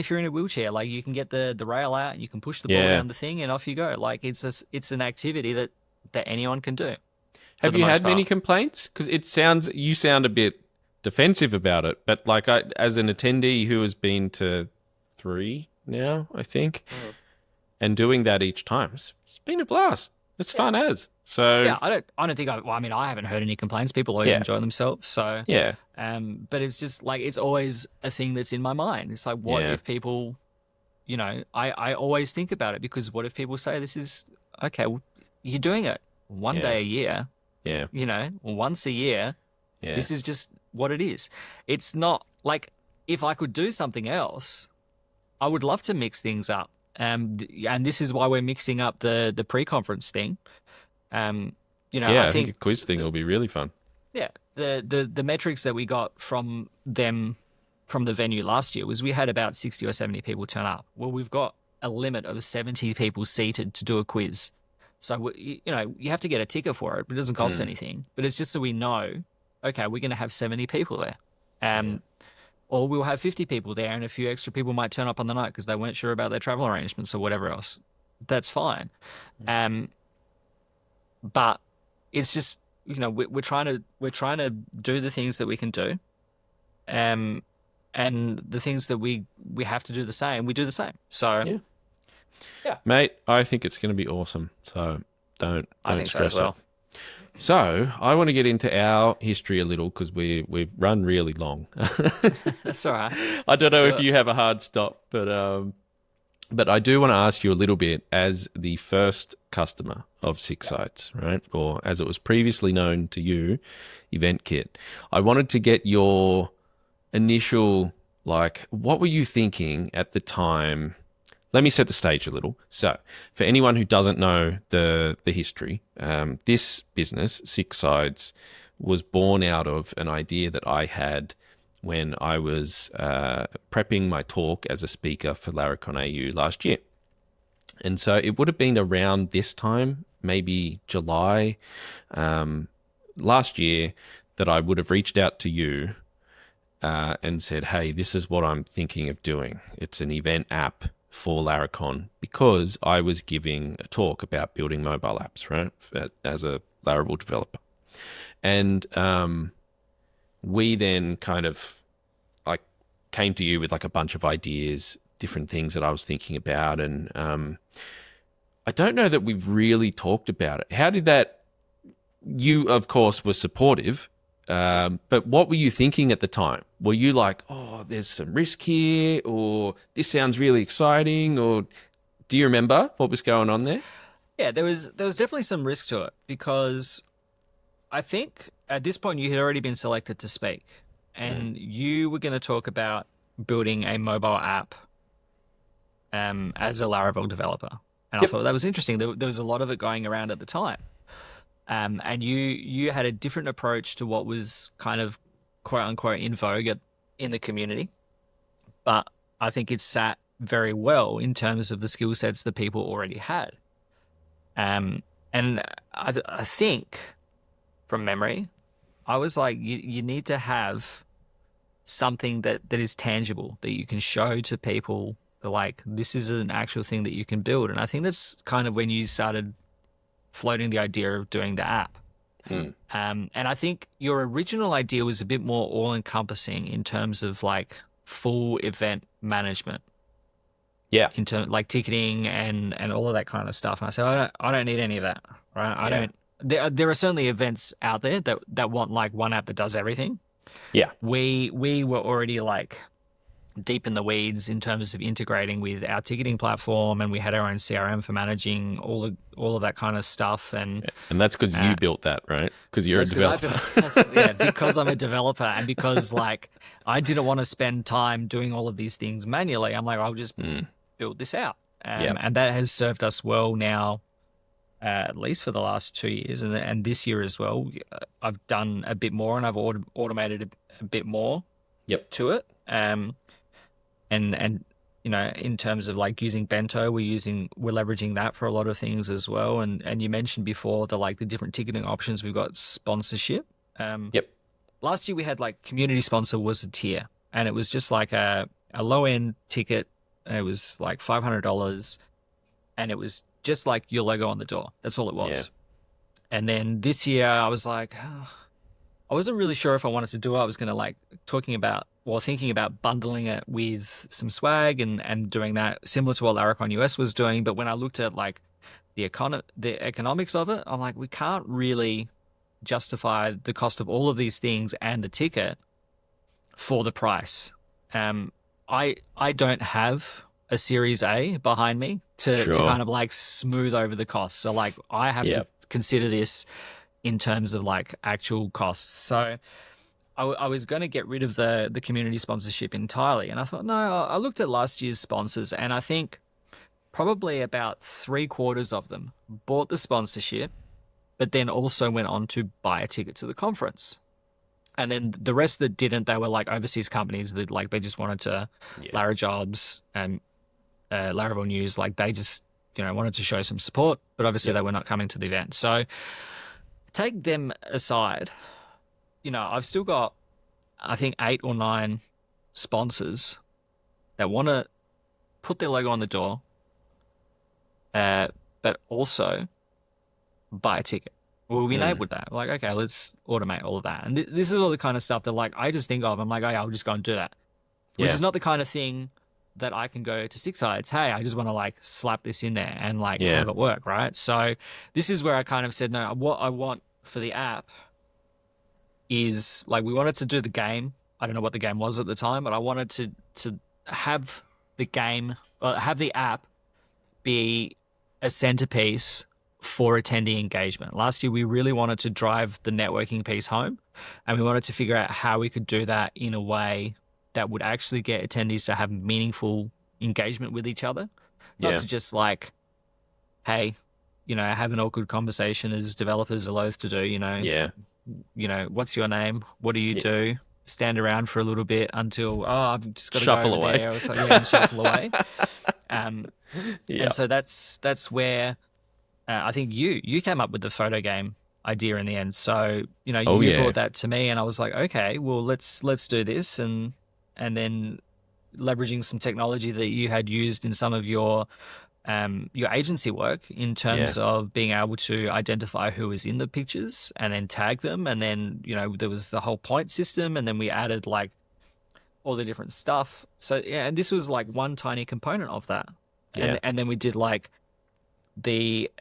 you're in a wheelchair, like, you can get the rail out, you can push the ball down the thing, and off you go. Like, it's an activity that anyone can do. Have you had many complaints? Because you sound a bit defensive about it, but like, as an attendee who has been to 3 now, I think, and doing that each time, it's been a blast. It's fun as. So yeah, I don't think I haven't heard any complaints. People always enjoy themselves. So yeah. But it's just like, it's always a thing that's in my mind. It's like, what if people, I always think about it, because what if people say, this is okay, well, you're doing it one day a year. Yeah. Once a year. Yeah. This is just what it is. It's not like, if I could do something else, I would love to mix things up. And this is why we're mixing up the pre-conference thing. I think a quiz thing will be really fun. Yeah, the metrics that we got from them, from the venue last year, was we had about 60 or 70 people turn up. Well, we've got a limit of 70 people seated to do a quiz. So, you have to get a ticker for it, but it doesn't cost anything. But it's just so we know, okay, we're going to have 70 people there. Or we'll have 50 people there, and a few extra people might turn up on the night because they weren't sure about their travel arrangements or whatever else. That's fine. But it's just, we're trying to do the things that we can do. And the things that we have to do the same, we do the same. So yeah. Mate, I think it's going to be awesome. So don't stress so it. So I want to get into our history a little, because we've run really long. That's all right. I don't know if you have a hard stop, but I do want to ask you a little bit, as the first customer of SixSides, right? Or as it was previously known to you, EventKit. I wanted to get your initial, like, what were you thinking at the time? Let me set the stage a little. So, for anyone who doesn't know the history, this business, SixSides, was born out of an idea that I had when I was prepping my talk as a speaker for Laracon AU last year. And so it would have been around this time, maybe July last year, that I would have reached out to you and said, hey, this is what I'm thinking of doing. It's an event app for Laracon, because I was giving a talk about building mobile apps, right, as a Laravel developer. And we then kind of like came to you with like a bunch of ideas, different things that I was thinking about. And I don't know that we've really talked about it. How did that, you of course were supportive, but what were you thinking at the time? Were you like, oh, there's some risk here, or this sounds really exciting, or do you remember what was going on there? Yeah, there was definitely some risk to it, because I think at this point you had already been selected to speak, and you were going to talk about building a mobile app as a Laravel developer. And I thought that was interesting. There was a lot of it going around at the time. And you had a different approach to what was kind of quote unquote in vogue in the community. But I think it sat very well in terms of the skill sets that people already had. And I think, from memory, I was like, you need to have something that is tangible that you can show to people, like this is an actual thing that you can build. And I think that's kind of when you started floating the idea of doing the app. And I think your original idea was a bit more all-encompassing in terms of like full event management. Yeah. In terms like ticketing and all of that kind of stuff. And I said, I don't need any of that, right? I don't. There are certainly events out there that want like one app that does everything. Yeah. We were already like deep in the weeds in terms of integrating with our ticketing platform, and we had our own CRM for managing all of that kind of stuff. And that's because you built that, right? Because you're a developer. Yeah, because I'm a developer, and because like I didn't want to spend time doing all of these things manually. I'm like, I'll just build this out, and that has served us well now. At least for the last 2 years, and this year as well, I've done a bit more, and I've automated a bit more to it. And you know, in terms of like using Bento, we're leveraging that for a lot of things as well. And you mentioned before the different ticketing options. We've got sponsorship. Last year we had like community sponsor was a tier, and it was just like a low end ticket. It was like $500, and it was just like your logo on the door. That's all it was. Yeah. And then this year I was like, I wasn't really sure if I wanted to do it. I was going to like thinking about bundling it with some swag and doing that similar to what Laracon US was doing. But when I looked at like the economics of it, I'm like, we can't really justify the cost of all of these things and the ticket for the price. I don't have a Series A behind me to kind of like smooth over the costs. So like I have to consider this in terms of like actual costs. So I was going to get rid of the community sponsorship entirely. And I thought, no, I looked at last year's sponsors, and I think probably about 3/4 of them bought the sponsorship, but then also went on to buy a ticket to the conference. And then the rest that didn't, they were like overseas companies that like they just wanted to Lara Jobs and Laravel News, like they just, you know, wanted to show some support, but obviously they were not coming to the event. So take them aside, you know, I've still got, I think 8 or 9 sponsors that want to put their logo on the door, but also buy a ticket. Well, we enabled that. Like, okay, let's automate all of that. And this is all the kind of stuff that like I just think of. I'm like, oh, yeah, I'll just go and do that. Which is not the kind of thing that I can go to SixSides. Hey, I just want to like slap this in there and like have it work, right? So this is where I kind of said, no, what I want for the app is like, we wanted to do the game. I don't know what the game was at the time, but I wanted to have the game, have the app be a centerpiece for attendee engagement. Last year, we really wanted to drive the networking piece home, and we wanted to figure out how we could do that in a way that would actually get attendees to have meaningful engagement with each other, not to just like, hey, you know, have an awkward conversation as developers are loath to do, you know, what's your name? What do you do? Stand around for a little bit until, I've just got to shuffle go over away. there. So, and shuffle away. And so that's where I think you came up with the photo game idea in the end. So, you know, you brought that to me, and I was like, okay, well, let's do this. And then leveraging some technology that you had used in some of your agency work in terms of being able to identify who was in the pictures and then tag them. And then, you know, there was the whole point system, and then we added like all the different stuff. So, and this was like one tiny component of that. And then we did like the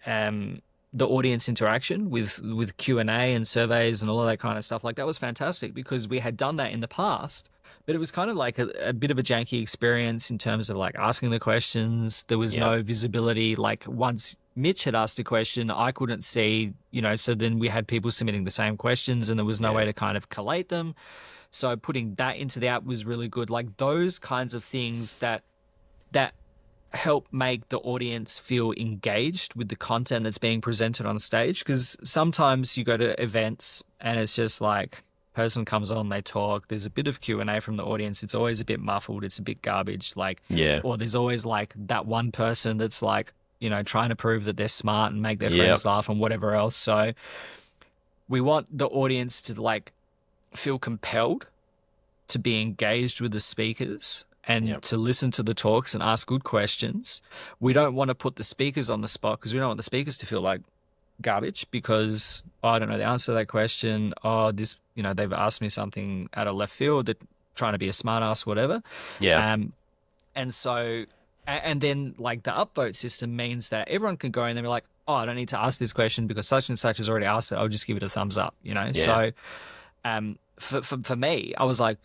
audience interaction with Q&A and surveys and all of that kind of stuff. Like that was fantastic because we had done that in the past, but it was kind of like a bit of a janky experience in terms of like asking the questions. There was no visibility. Like once Mitch had asked a question, I couldn't see, you know, so then we had people submitting the same questions and there was no way to kind of collate them. So putting that into the app was really good. Like those kinds of things that help make the audience feel engaged with the content that's being presented on stage. Because sometimes you go to events and it's just like person comes on, they talk, there's a bit of Q&A from the audience. It's always a bit muffled. It's a bit garbage. Like, or there's always like that one person that's like, you know, trying to prove that they're smart and make their friends laugh and whatever else. So we want the audience to like feel compelled to be engaged with the speakers and Yep. to listen to the talks and ask good questions. We don't want to put the speakers on the spot because we don't want the speakers to feel like garbage because, oh, I don't know the answer to that question. Oh, this, they've asked me something out of left field, that trying to be a smart ass, whatever. Yeah. And so, and then like the upvote system means that everyone can go in and be like, oh, I don't need to ask this question because such and such has already asked it. I'll just give it a thumbs up, Yeah. So, for me, I was like,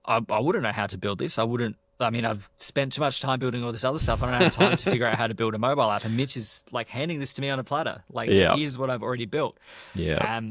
I wouldn't know how to build this. I've spent too much time building all this other stuff. I don't have time to figure out how to build a mobile app. And Mitch is like handing this to me on a platter. Like, here's what I've already built. Yeah.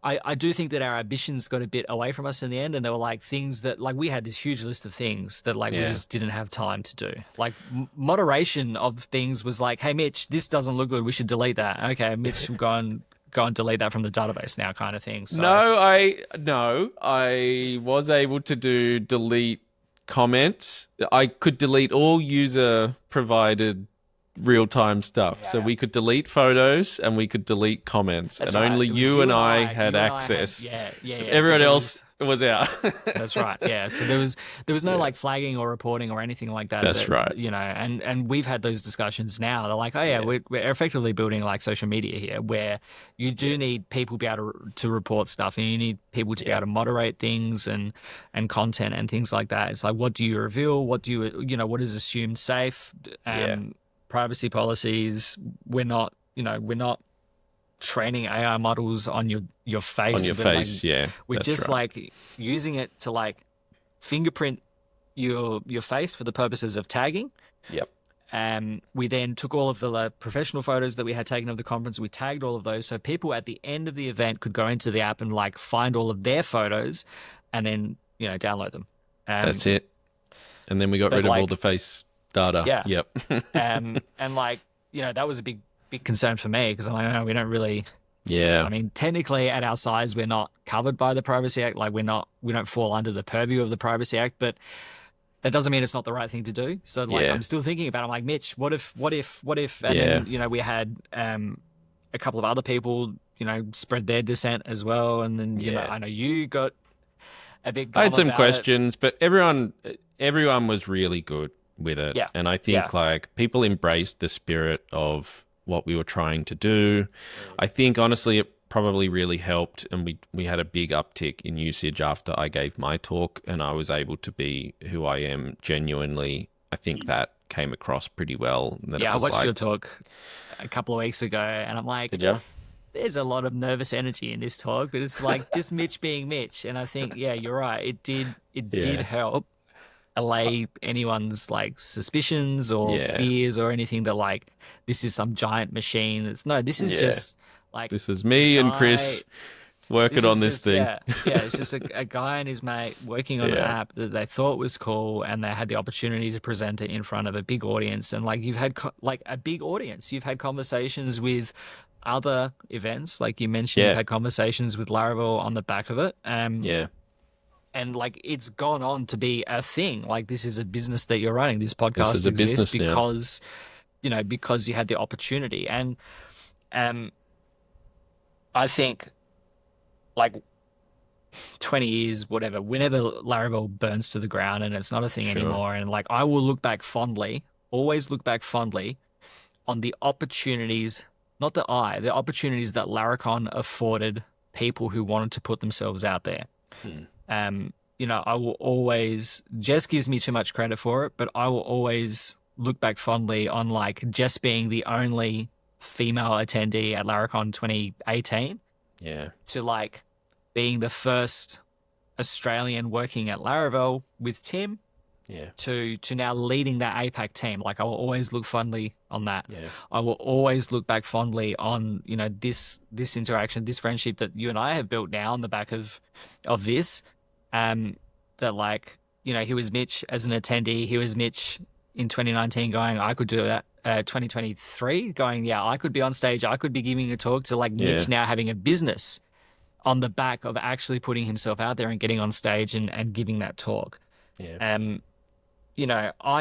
I do think that our ambitions got a bit away from us in the end, and there were like things that like we had this huge list of things that like we just didn't have time to do. Like moderation of things was like, hey Mitch, this doesn't look good. We should delete that. Okay, Mitch, go and delete that from the database now, kind of thing. So, No, I was able to delete comments. I could delete all user provided real-time stuff. So we could delete photos and we could delete comments. That's and right. only It was you and I had access. Everyone else was out. That's right. Yeah. So there was no like flagging or reporting or anything like that. That's right. And we've had those discussions now. They're like, oh yeah, we're effectively building like social media here, where you do need people to be able to report stuff, and you need people to be able to moderate things and content and things like that. It's like, what do you reveal? What do what is assumed safe? Privacy policies. We're not training AI models on your face. On your face, We're just like using it to like fingerprint your face for the purposes of tagging. Yep. We then took all of the professional photos that we had taken of the conference. We tagged all of those, so people at the end of the event could go into the app and like find all of their photos, and then download them. That's it. And then we got rid of all the face data. Yeah. Yep. And like that was a big concern for me, because I'm like, no, we don't really. Yeah. I mean, technically at our size, we're not covered by the Privacy Act. Like we don't fall under the purview of the Privacy Act, but that doesn't mean it's not the right thing to do. So like, I'm still thinking about it. I'm like, Mitch, what if? And then, we had a couple of other people, spread their dissent as well. And then, I know you got a big I had some about questions, but everyone was really good with it. Yeah. And I think like people embraced the spirit of what we were trying to do. I think honestly it probably really helped, and we had a big uptick in usage after I gave my talk and I was able to be who I am genuinely. I think that came across pretty well. I watched your talk a couple of weeks ago and I'm like, did you? There's a lot of nervous energy in this talk, but it's like just Mitch being Mitch. And I think, you're right. It did help allay anyone's like suspicions or fears or anything that like this is some giant machine. This is just like, this is me and Chris working on this thing. It's just a guy and his mate working on an app that they thought was cool, and they had the opportunity to present it in front of a big audience. And like you've had like a big audience, you've had conversations with other events, like you mentioned, you've had conversations with Laravel on the back of it. And like it's gone on to be a thing. Like this is a business that you're running. This podcast exists because because you had the opportunity. And I think like 20 years, whatever, whenever Laravel burns to the ground and it's not a thing anymore, and like I will always look back fondly on the opportunities, not the opportunities that Laracon afforded people who wanted to put themselves out there. I will always, Jess gives me too much credit for it, but I will always look back fondly on like Jess being the only female attendee at Laracon 2018 to like being the first Australian working at Laravel with Tim to now leading that APAC team. Like I will always look fondly on that. I will always look back fondly on this interaction, this friendship that you and I have built now on the back of this. That like he was Mitch as an attendee. He was Mitch in 2019 going, I could do that. 2023 going, I could be on stage. I could be giving a talk, to like Mitch now having a business on the back of actually putting himself out there and getting on stage and giving that talk. I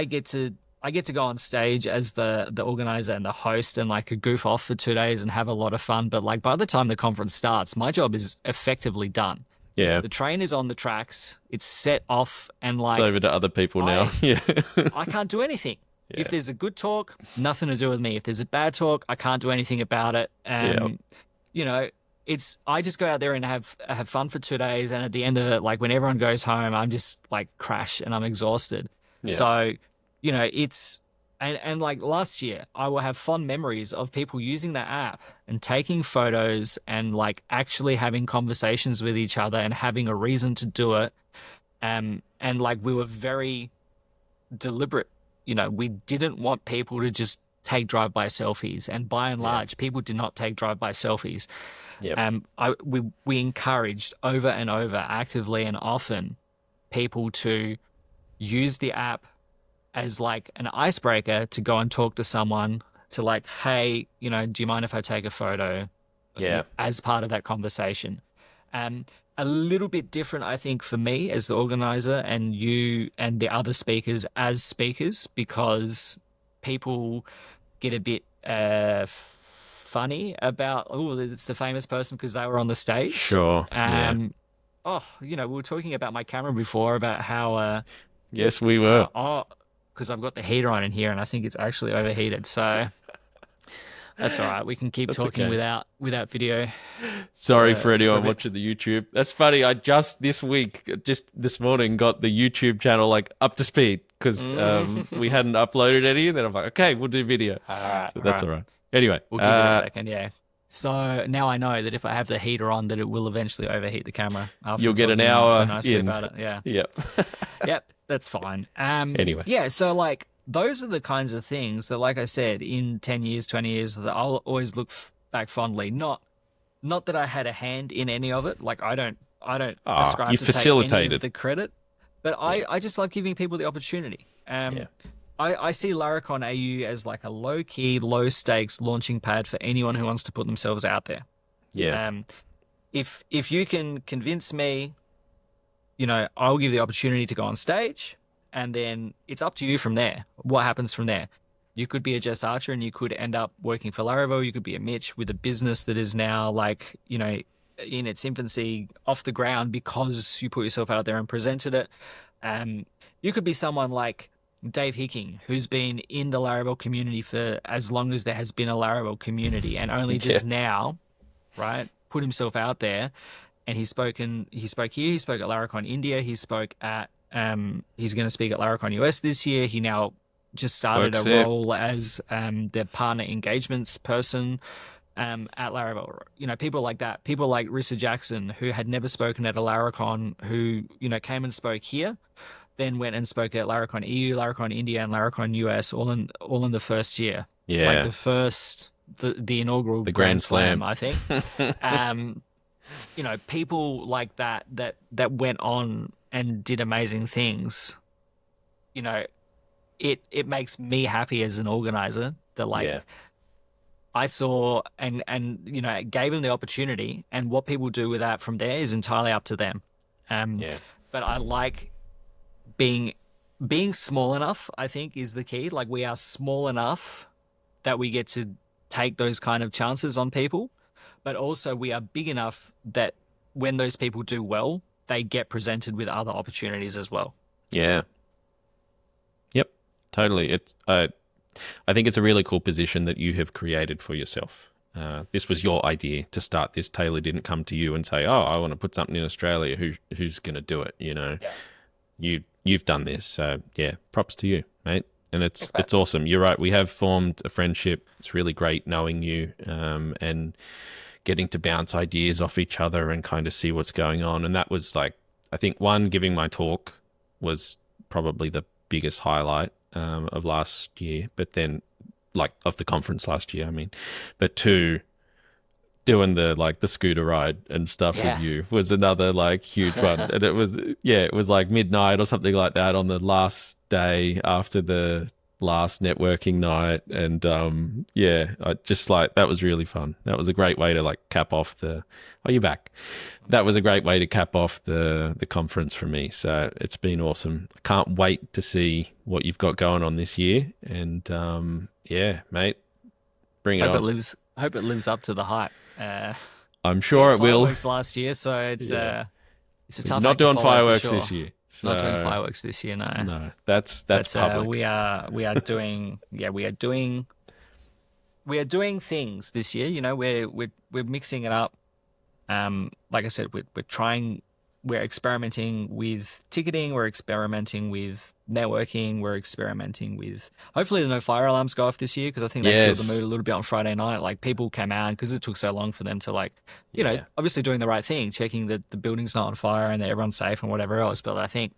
get to go on stage as the organizer and the host and like a goof off for 2 days and have a lot of fun. But like by the time the conference starts, my job is effectively done. Yeah. The train is on the tracks. It's set off, and It's like over to other people now. Yeah. I can't do anything. Yeah. If there's a good talk, nothing to do with me. If there's a bad talk, I can't do anything about it. Yeah. You know, I just go out there and have fun for 2 days, and at the end of it, like when everyone goes home, I'm just like crash and I'm exhausted. Yeah. So, you know, and like last year, I will have fond memories of people using the app and taking photos and like actually having conversations with each other and having a reason to do it. And like we were very deliberate. You know, we didn't want people to just take drive-by selfies, and by and large, people did not take drive-by selfies. Yeah. We encouraged over and over, actively and often, people to use the app as like an icebreaker to go and talk to someone, to like, hey, you know, do you mind if I take a photo? Yeah. As part of that conversation. A little bit different, I think, for me as the organizer and you and the other speakers as speakers, because people get a bit funny about, oh, it's the famous person because they were on the stage. Sure. Oh, you know, we were talking about my camera before, about how yes, we were. Because I've got the heater on in here and I think it's actually overheated. So that's all right. We can keep talking without video. Sorry for anyone watching the YouTube. That's funny. I just this morning, got the YouTube channel like up to speed because we hadn't uploaded any. Then I'm like, okay, we'll do video. That's all right. Anyway, we'll give it a second. Yeah. So now I know that if I have the heater on, that it will eventually overheat the camera. You'll get an hour so nicely in. about it. Yeah. Yep. Yep. That's fine. Anyway. Yeah. So like, those are the kinds of things that, like I said, in 10 years, 20 years, that I'll always look back fondly. Not that I had a hand in any of it. Like I don't ascribe to take any of the credit, but I just love giving people the opportunity. I see Laracon AU as like a low-key, low-stakes launching pad for anyone who wants to put themselves out there. Yeah. If you can convince me, you know, I'll give the opportunity to go on stage. And then it's up to you from there. What happens from there? You could be a Jess Archer and you could end up working for Laravel. You could be a Mitch with a business that is now like, you know, in its infancy, off the ground because you put yourself out there and presented it. You could be someone like Dave Hicking, who's been in the Laravel community for as long as there has been a Laravel community, and only just now, right, put himself out there. And he spoke here, he spoke at Laracon India, he spoke at he's going to speak at Laracon US this year. He now just started role as their partner engagements person at Laravel. You know, people like that. People like Rissa Jackson, who had never spoken at a Laracon, who, you know, came and spoke here, then went and spoke at Laracon EU, Laracon India, and Laracon US, all in the first year. Yeah. Like the inaugural Grand Slam, I think. You know, people like that went on and did amazing things. You know, it makes me happy as an organizer that like I saw and you know, gave them the opportunity, and what people do with that from there is entirely up to them. But I like being small enough, I think, is the key. Like, we are small enough that we get to take those kind of chances on people, but also we are big enough that when those people do well, they get presented with other opportunities as well. Yeah. Yep. Totally. I think it's a really cool position that you have created for yourself. This was your idea to start this. Taylor didn't come to you and say, "Oh, I want to put something in Australia. Who's going to do it?" You know, you've done this. So yeah, props to you, mate. And it's awesome. You're right. We have formed a friendship. It's really great knowing you and getting to bounce ideas off each other and kind of see what's going on. And that was like, I think giving my talk was probably the biggest highlight of last year, but then like of the conference last year, I mean, but two, doing the scooter ride and stuff with you was another like huge one. And it was like midnight or something like that on the last day after the last networking night. And I just like, that was really fun. That was a great way to like cap off you're back. That was a great way to cap off the conference for me. So it's been awesome. I can't wait to see what you've got going on this year. And mate, bring it on. Hope it lives up to the hype. I'm sure it will. Last year, so it's It's a tough Not act to doing follow, for fireworks sure. this year. Not doing So, fireworks this year, no. no, that's But public. we are doing things this year. You know, we're mixing it up. Like I said, we're experimenting with ticketing, we're experimenting with networking, we're experimenting with, hopefully no fire alarms go off this year, because I think they killed the mood a little bit on Friday night. Like, people came out because it took so long for them to, like, you know, obviously doing the right thing, checking that the building's not on fire and that everyone's safe and whatever else. But I think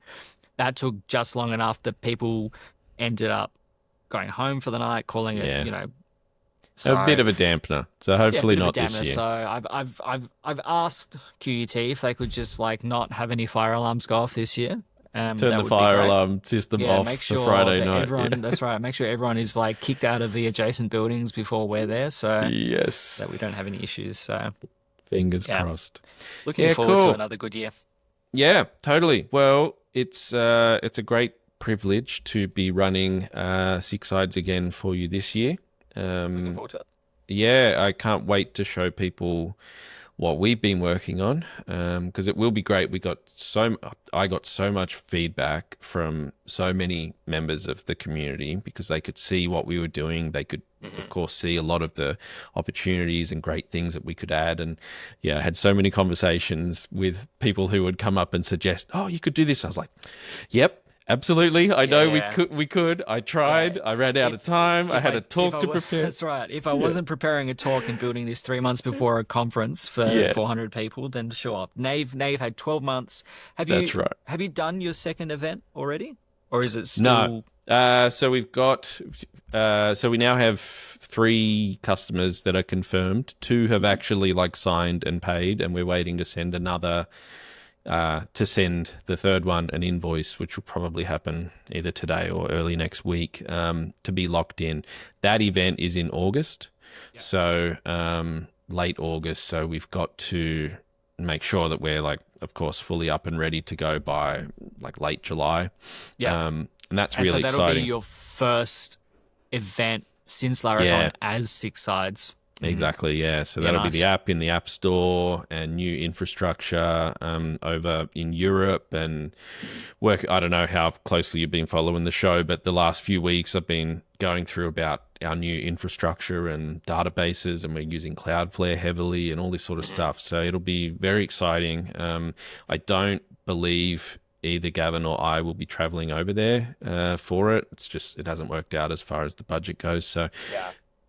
that took just long enough that people ended up going home for the night, calling it, you know. So, a bit of a dampener. So hopefully not this year. So I've asked QUT if they could just, like, not have any fire alarms go off this year. Turn the fire alarm system off make sure for Friday night. Everyone, that's right. Make sure everyone is, like, kicked out of the adjacent buildings before we're there, so that we don't have any issues. So fingers crossed. Looking forward to another good year. Yeah, totally. Well, it's a great privilege to be running SixSides again for you this year. Looking forward to it. Yeah, I can't wait to show people what we've been working on, because it will be great. I got so much feedback from so many members of the community, because they could see what we were doing. They could, of course, see a lot of the opportunities and great things that we could add. And I had so many conversations with people who would come up and suggest, "Oh, you could do this." I was like, "Yep. Absolutely. I know we could. I tried. I ran out of time. I had a talk to prepare." That's right. If I wasn't preparing a talk and building this 3 months before a conference for 400 people, then sure. Nave had 12 months. That's right. Have you done your second event already? Or is it still... No. So we've got... so we now have 3 customers that are confirmed. 2 have actually, like, signed and paid, and we're waiting to send another... to send the third one an invoice, which will probably happen either today or early next week, to be locked in. That event is in August, so late August. So we've got to make sure that we're, like, of course, fully up and ready to go by, like, late July. And that's really exciting. So that'll be your first event since Laracon as SixSides. Exactly, yeah. So that'll be the app in the App Store and new infrastructure over in Europe and work. I don't know how closely you've been following the show, but the last few weeks I've been going through about our new infrastructure and databases, and we're using Cloudflare heavily and all this sort of stuff. So it'll be very exciting. I don't believe either Gavin or I will be traveling over there for it. It's just, it hasn't worked out as far as the budget goes. So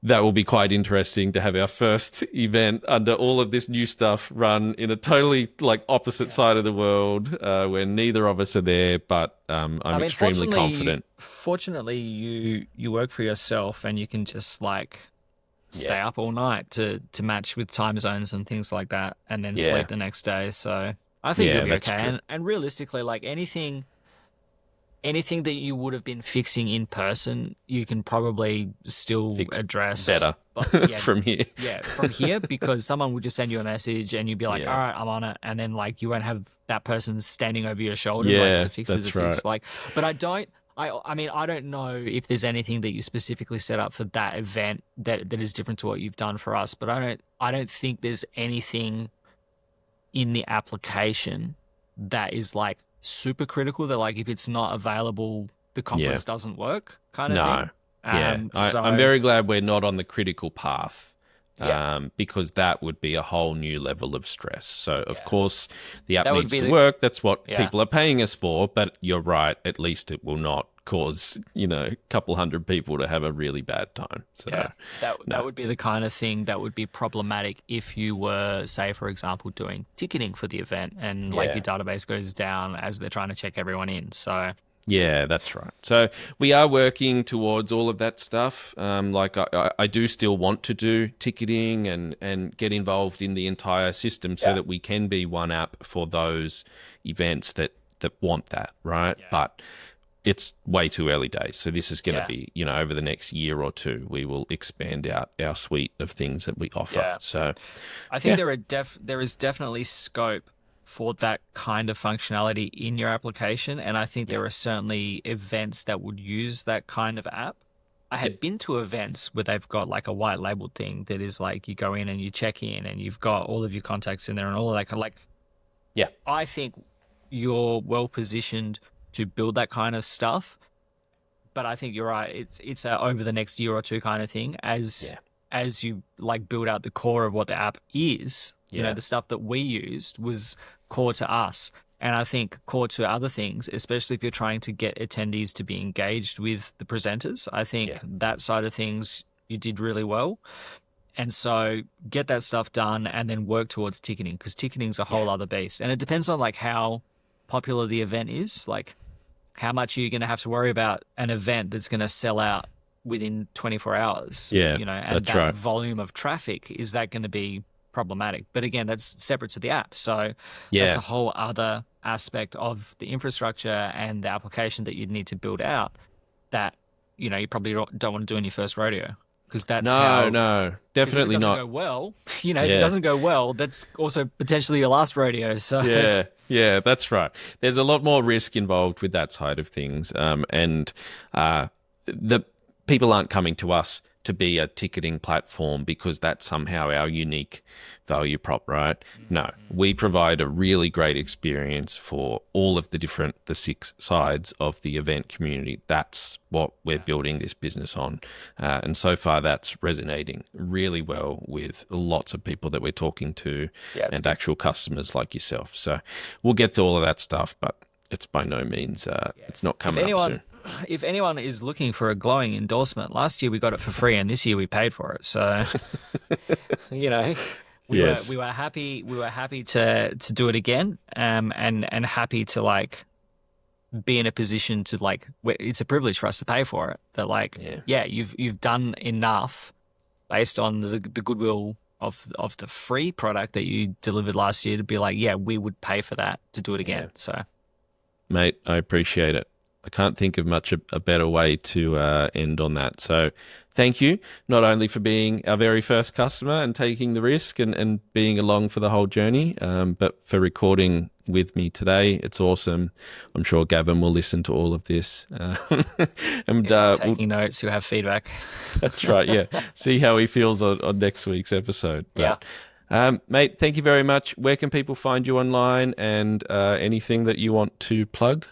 that will be quite interesting to have our first event under all of this new stuff run in a totally, like, opposite side of the world, where neither of us are there, but I'm extremely confident. Fortunately, you work for yourself and you can just, like, stay up all night to match with time zones and things like that, and then sleep the next day. So I think you'll be okay. And realistically, like, anything that you would have been fixing in person, you can probably still address better from here. From here, because someone will just send you a message and you'll be like, all right, I'm on it. And then, like, you won't have that person standing over your shoulder. Like, to fix is a fix. Like, but I don't know if there's anything that you specifically set up for that event that is different to what you've done for us. But I don't think there's anything in the application that is, like, super critical, that, like, if it's not available, the conference doesn't work, kind of thing. I'm very glad we're not on the critical path, because that would be a whole new level of stress. So of course the app needs to work. That's what people are paying us for. But you're right. At least it will not cause, a couple hundred people to have a really bad time. So that would be the kind of thing that would be problematic if you were, say, for example, doing ticketing for the event and your database goes down as they're trying to check everyone in. So yeah, that's right. So we are working towards all of that stuff. Like, I do still want to do ticketing and get involved in the entire system so that we can be one app for those events that want that, right? But it's way too early days. So this is going to be, over the next year or two, we will expand out our suite of things that we offer. Yeah. So I think there is definitely scope for that kind of functionality in your application. And I think there are certainly events that would use that kind of app. I had been to events where they've got, like, a white label thing that is, like, you go in and you check in and you've got all of your contacts in there and all of that kind of, like, I think you're well positioned to build that kind of stuff. But I think you're right. It's a over the next year or two kind of thing as you like build out the core of what the app is. You know, the stuff that we used was core to us. And I think core to other things, especially if you're trying to get attendees to be engaged with the presenters, I think that side of things you did really well. And so get that stuff done and then work towards ticketing, because ticketing's a whole other beast. And it depends on like how popular the event is. Like how much are you going to have to worry about an event that's going to sell out within 24 hours? Yeah, you know, and that volume of traffic, is that going to be problematic? But again, that's separate to the app. So that's a whole other aspect of the infrastructure and the application that you'd need to build out that, you know, you probably don't want to do in your first rodeo. Because that's no, definitely if it not. Go well, you know, if it doesn't go well, that's also potentially your last rodeo. So yeah, that's right. There's a lot more risk involved with that side of things, and the people aren't coming to us to be a ticketing platform because that's somehow our unique value prop, right? No, we provide a really great experience for all of the 6 sides of the event community. That's what we're building this business on. And so far that's resonating really well with lots of people that we're talking to and actual customers like yourself. So we'll get to all of that stuff, but it's by no means, it's not coming up soon. If anyone is looking for a glowing endorsement, last year we got it for free and this year we paid for it. So, you know, we were happy to do it again, and happy to like be in a position to like, it's a privilege for us to pay for it. That like, you've done enough based on the goodwill of the free product that you delivered last year to be like, we would pay for that to do it again. So, mate, I appreciate it. I can't think of much a better way to end on that. So thank you, not only for being our very first customer and taking the risk and being along for the whole journey, but for recording with me today. It's awesome. I'm sure Gavin will listen to all of this. And taking notes, you'll have feedback. That's right, yeah. See how he feels on next week's episode. But, mate, thank you very much. Where can people find you online, and anything that you want to plug?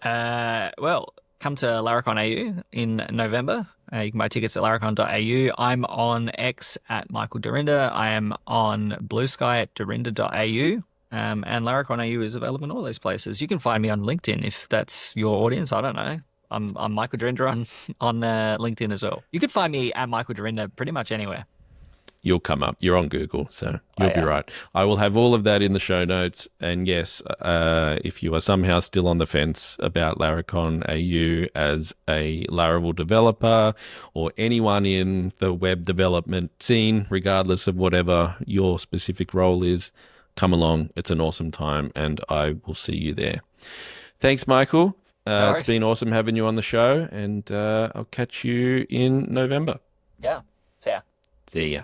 Well, come to Laracon AU in November. You can buy tickets at laracon.au. I'm on X at Michael Dyrynda. I am on Blue Sky at Dyrynda.au. And Laracon AU is available in all those places. You can find me on LinkedIn if that's your audience. I don't know. I'm Michael Dyrynda on LinkedIn as well. You could find me at Michael Dyrynda pretty much anywhere. You'll come up. You're on Google, so you'll be right. I will have all of that in the show notes. And yes, if you are somehow still on the fence about Laracon AU as a Laravel developer or anyone in the web development scene, regardless of whatever your specific role is, come along. It's an awesome time, and I will see you there. Thanks, Michael. It's been awesome having you on the show, and I'll catch you in November. Yeah. See ya. See ya.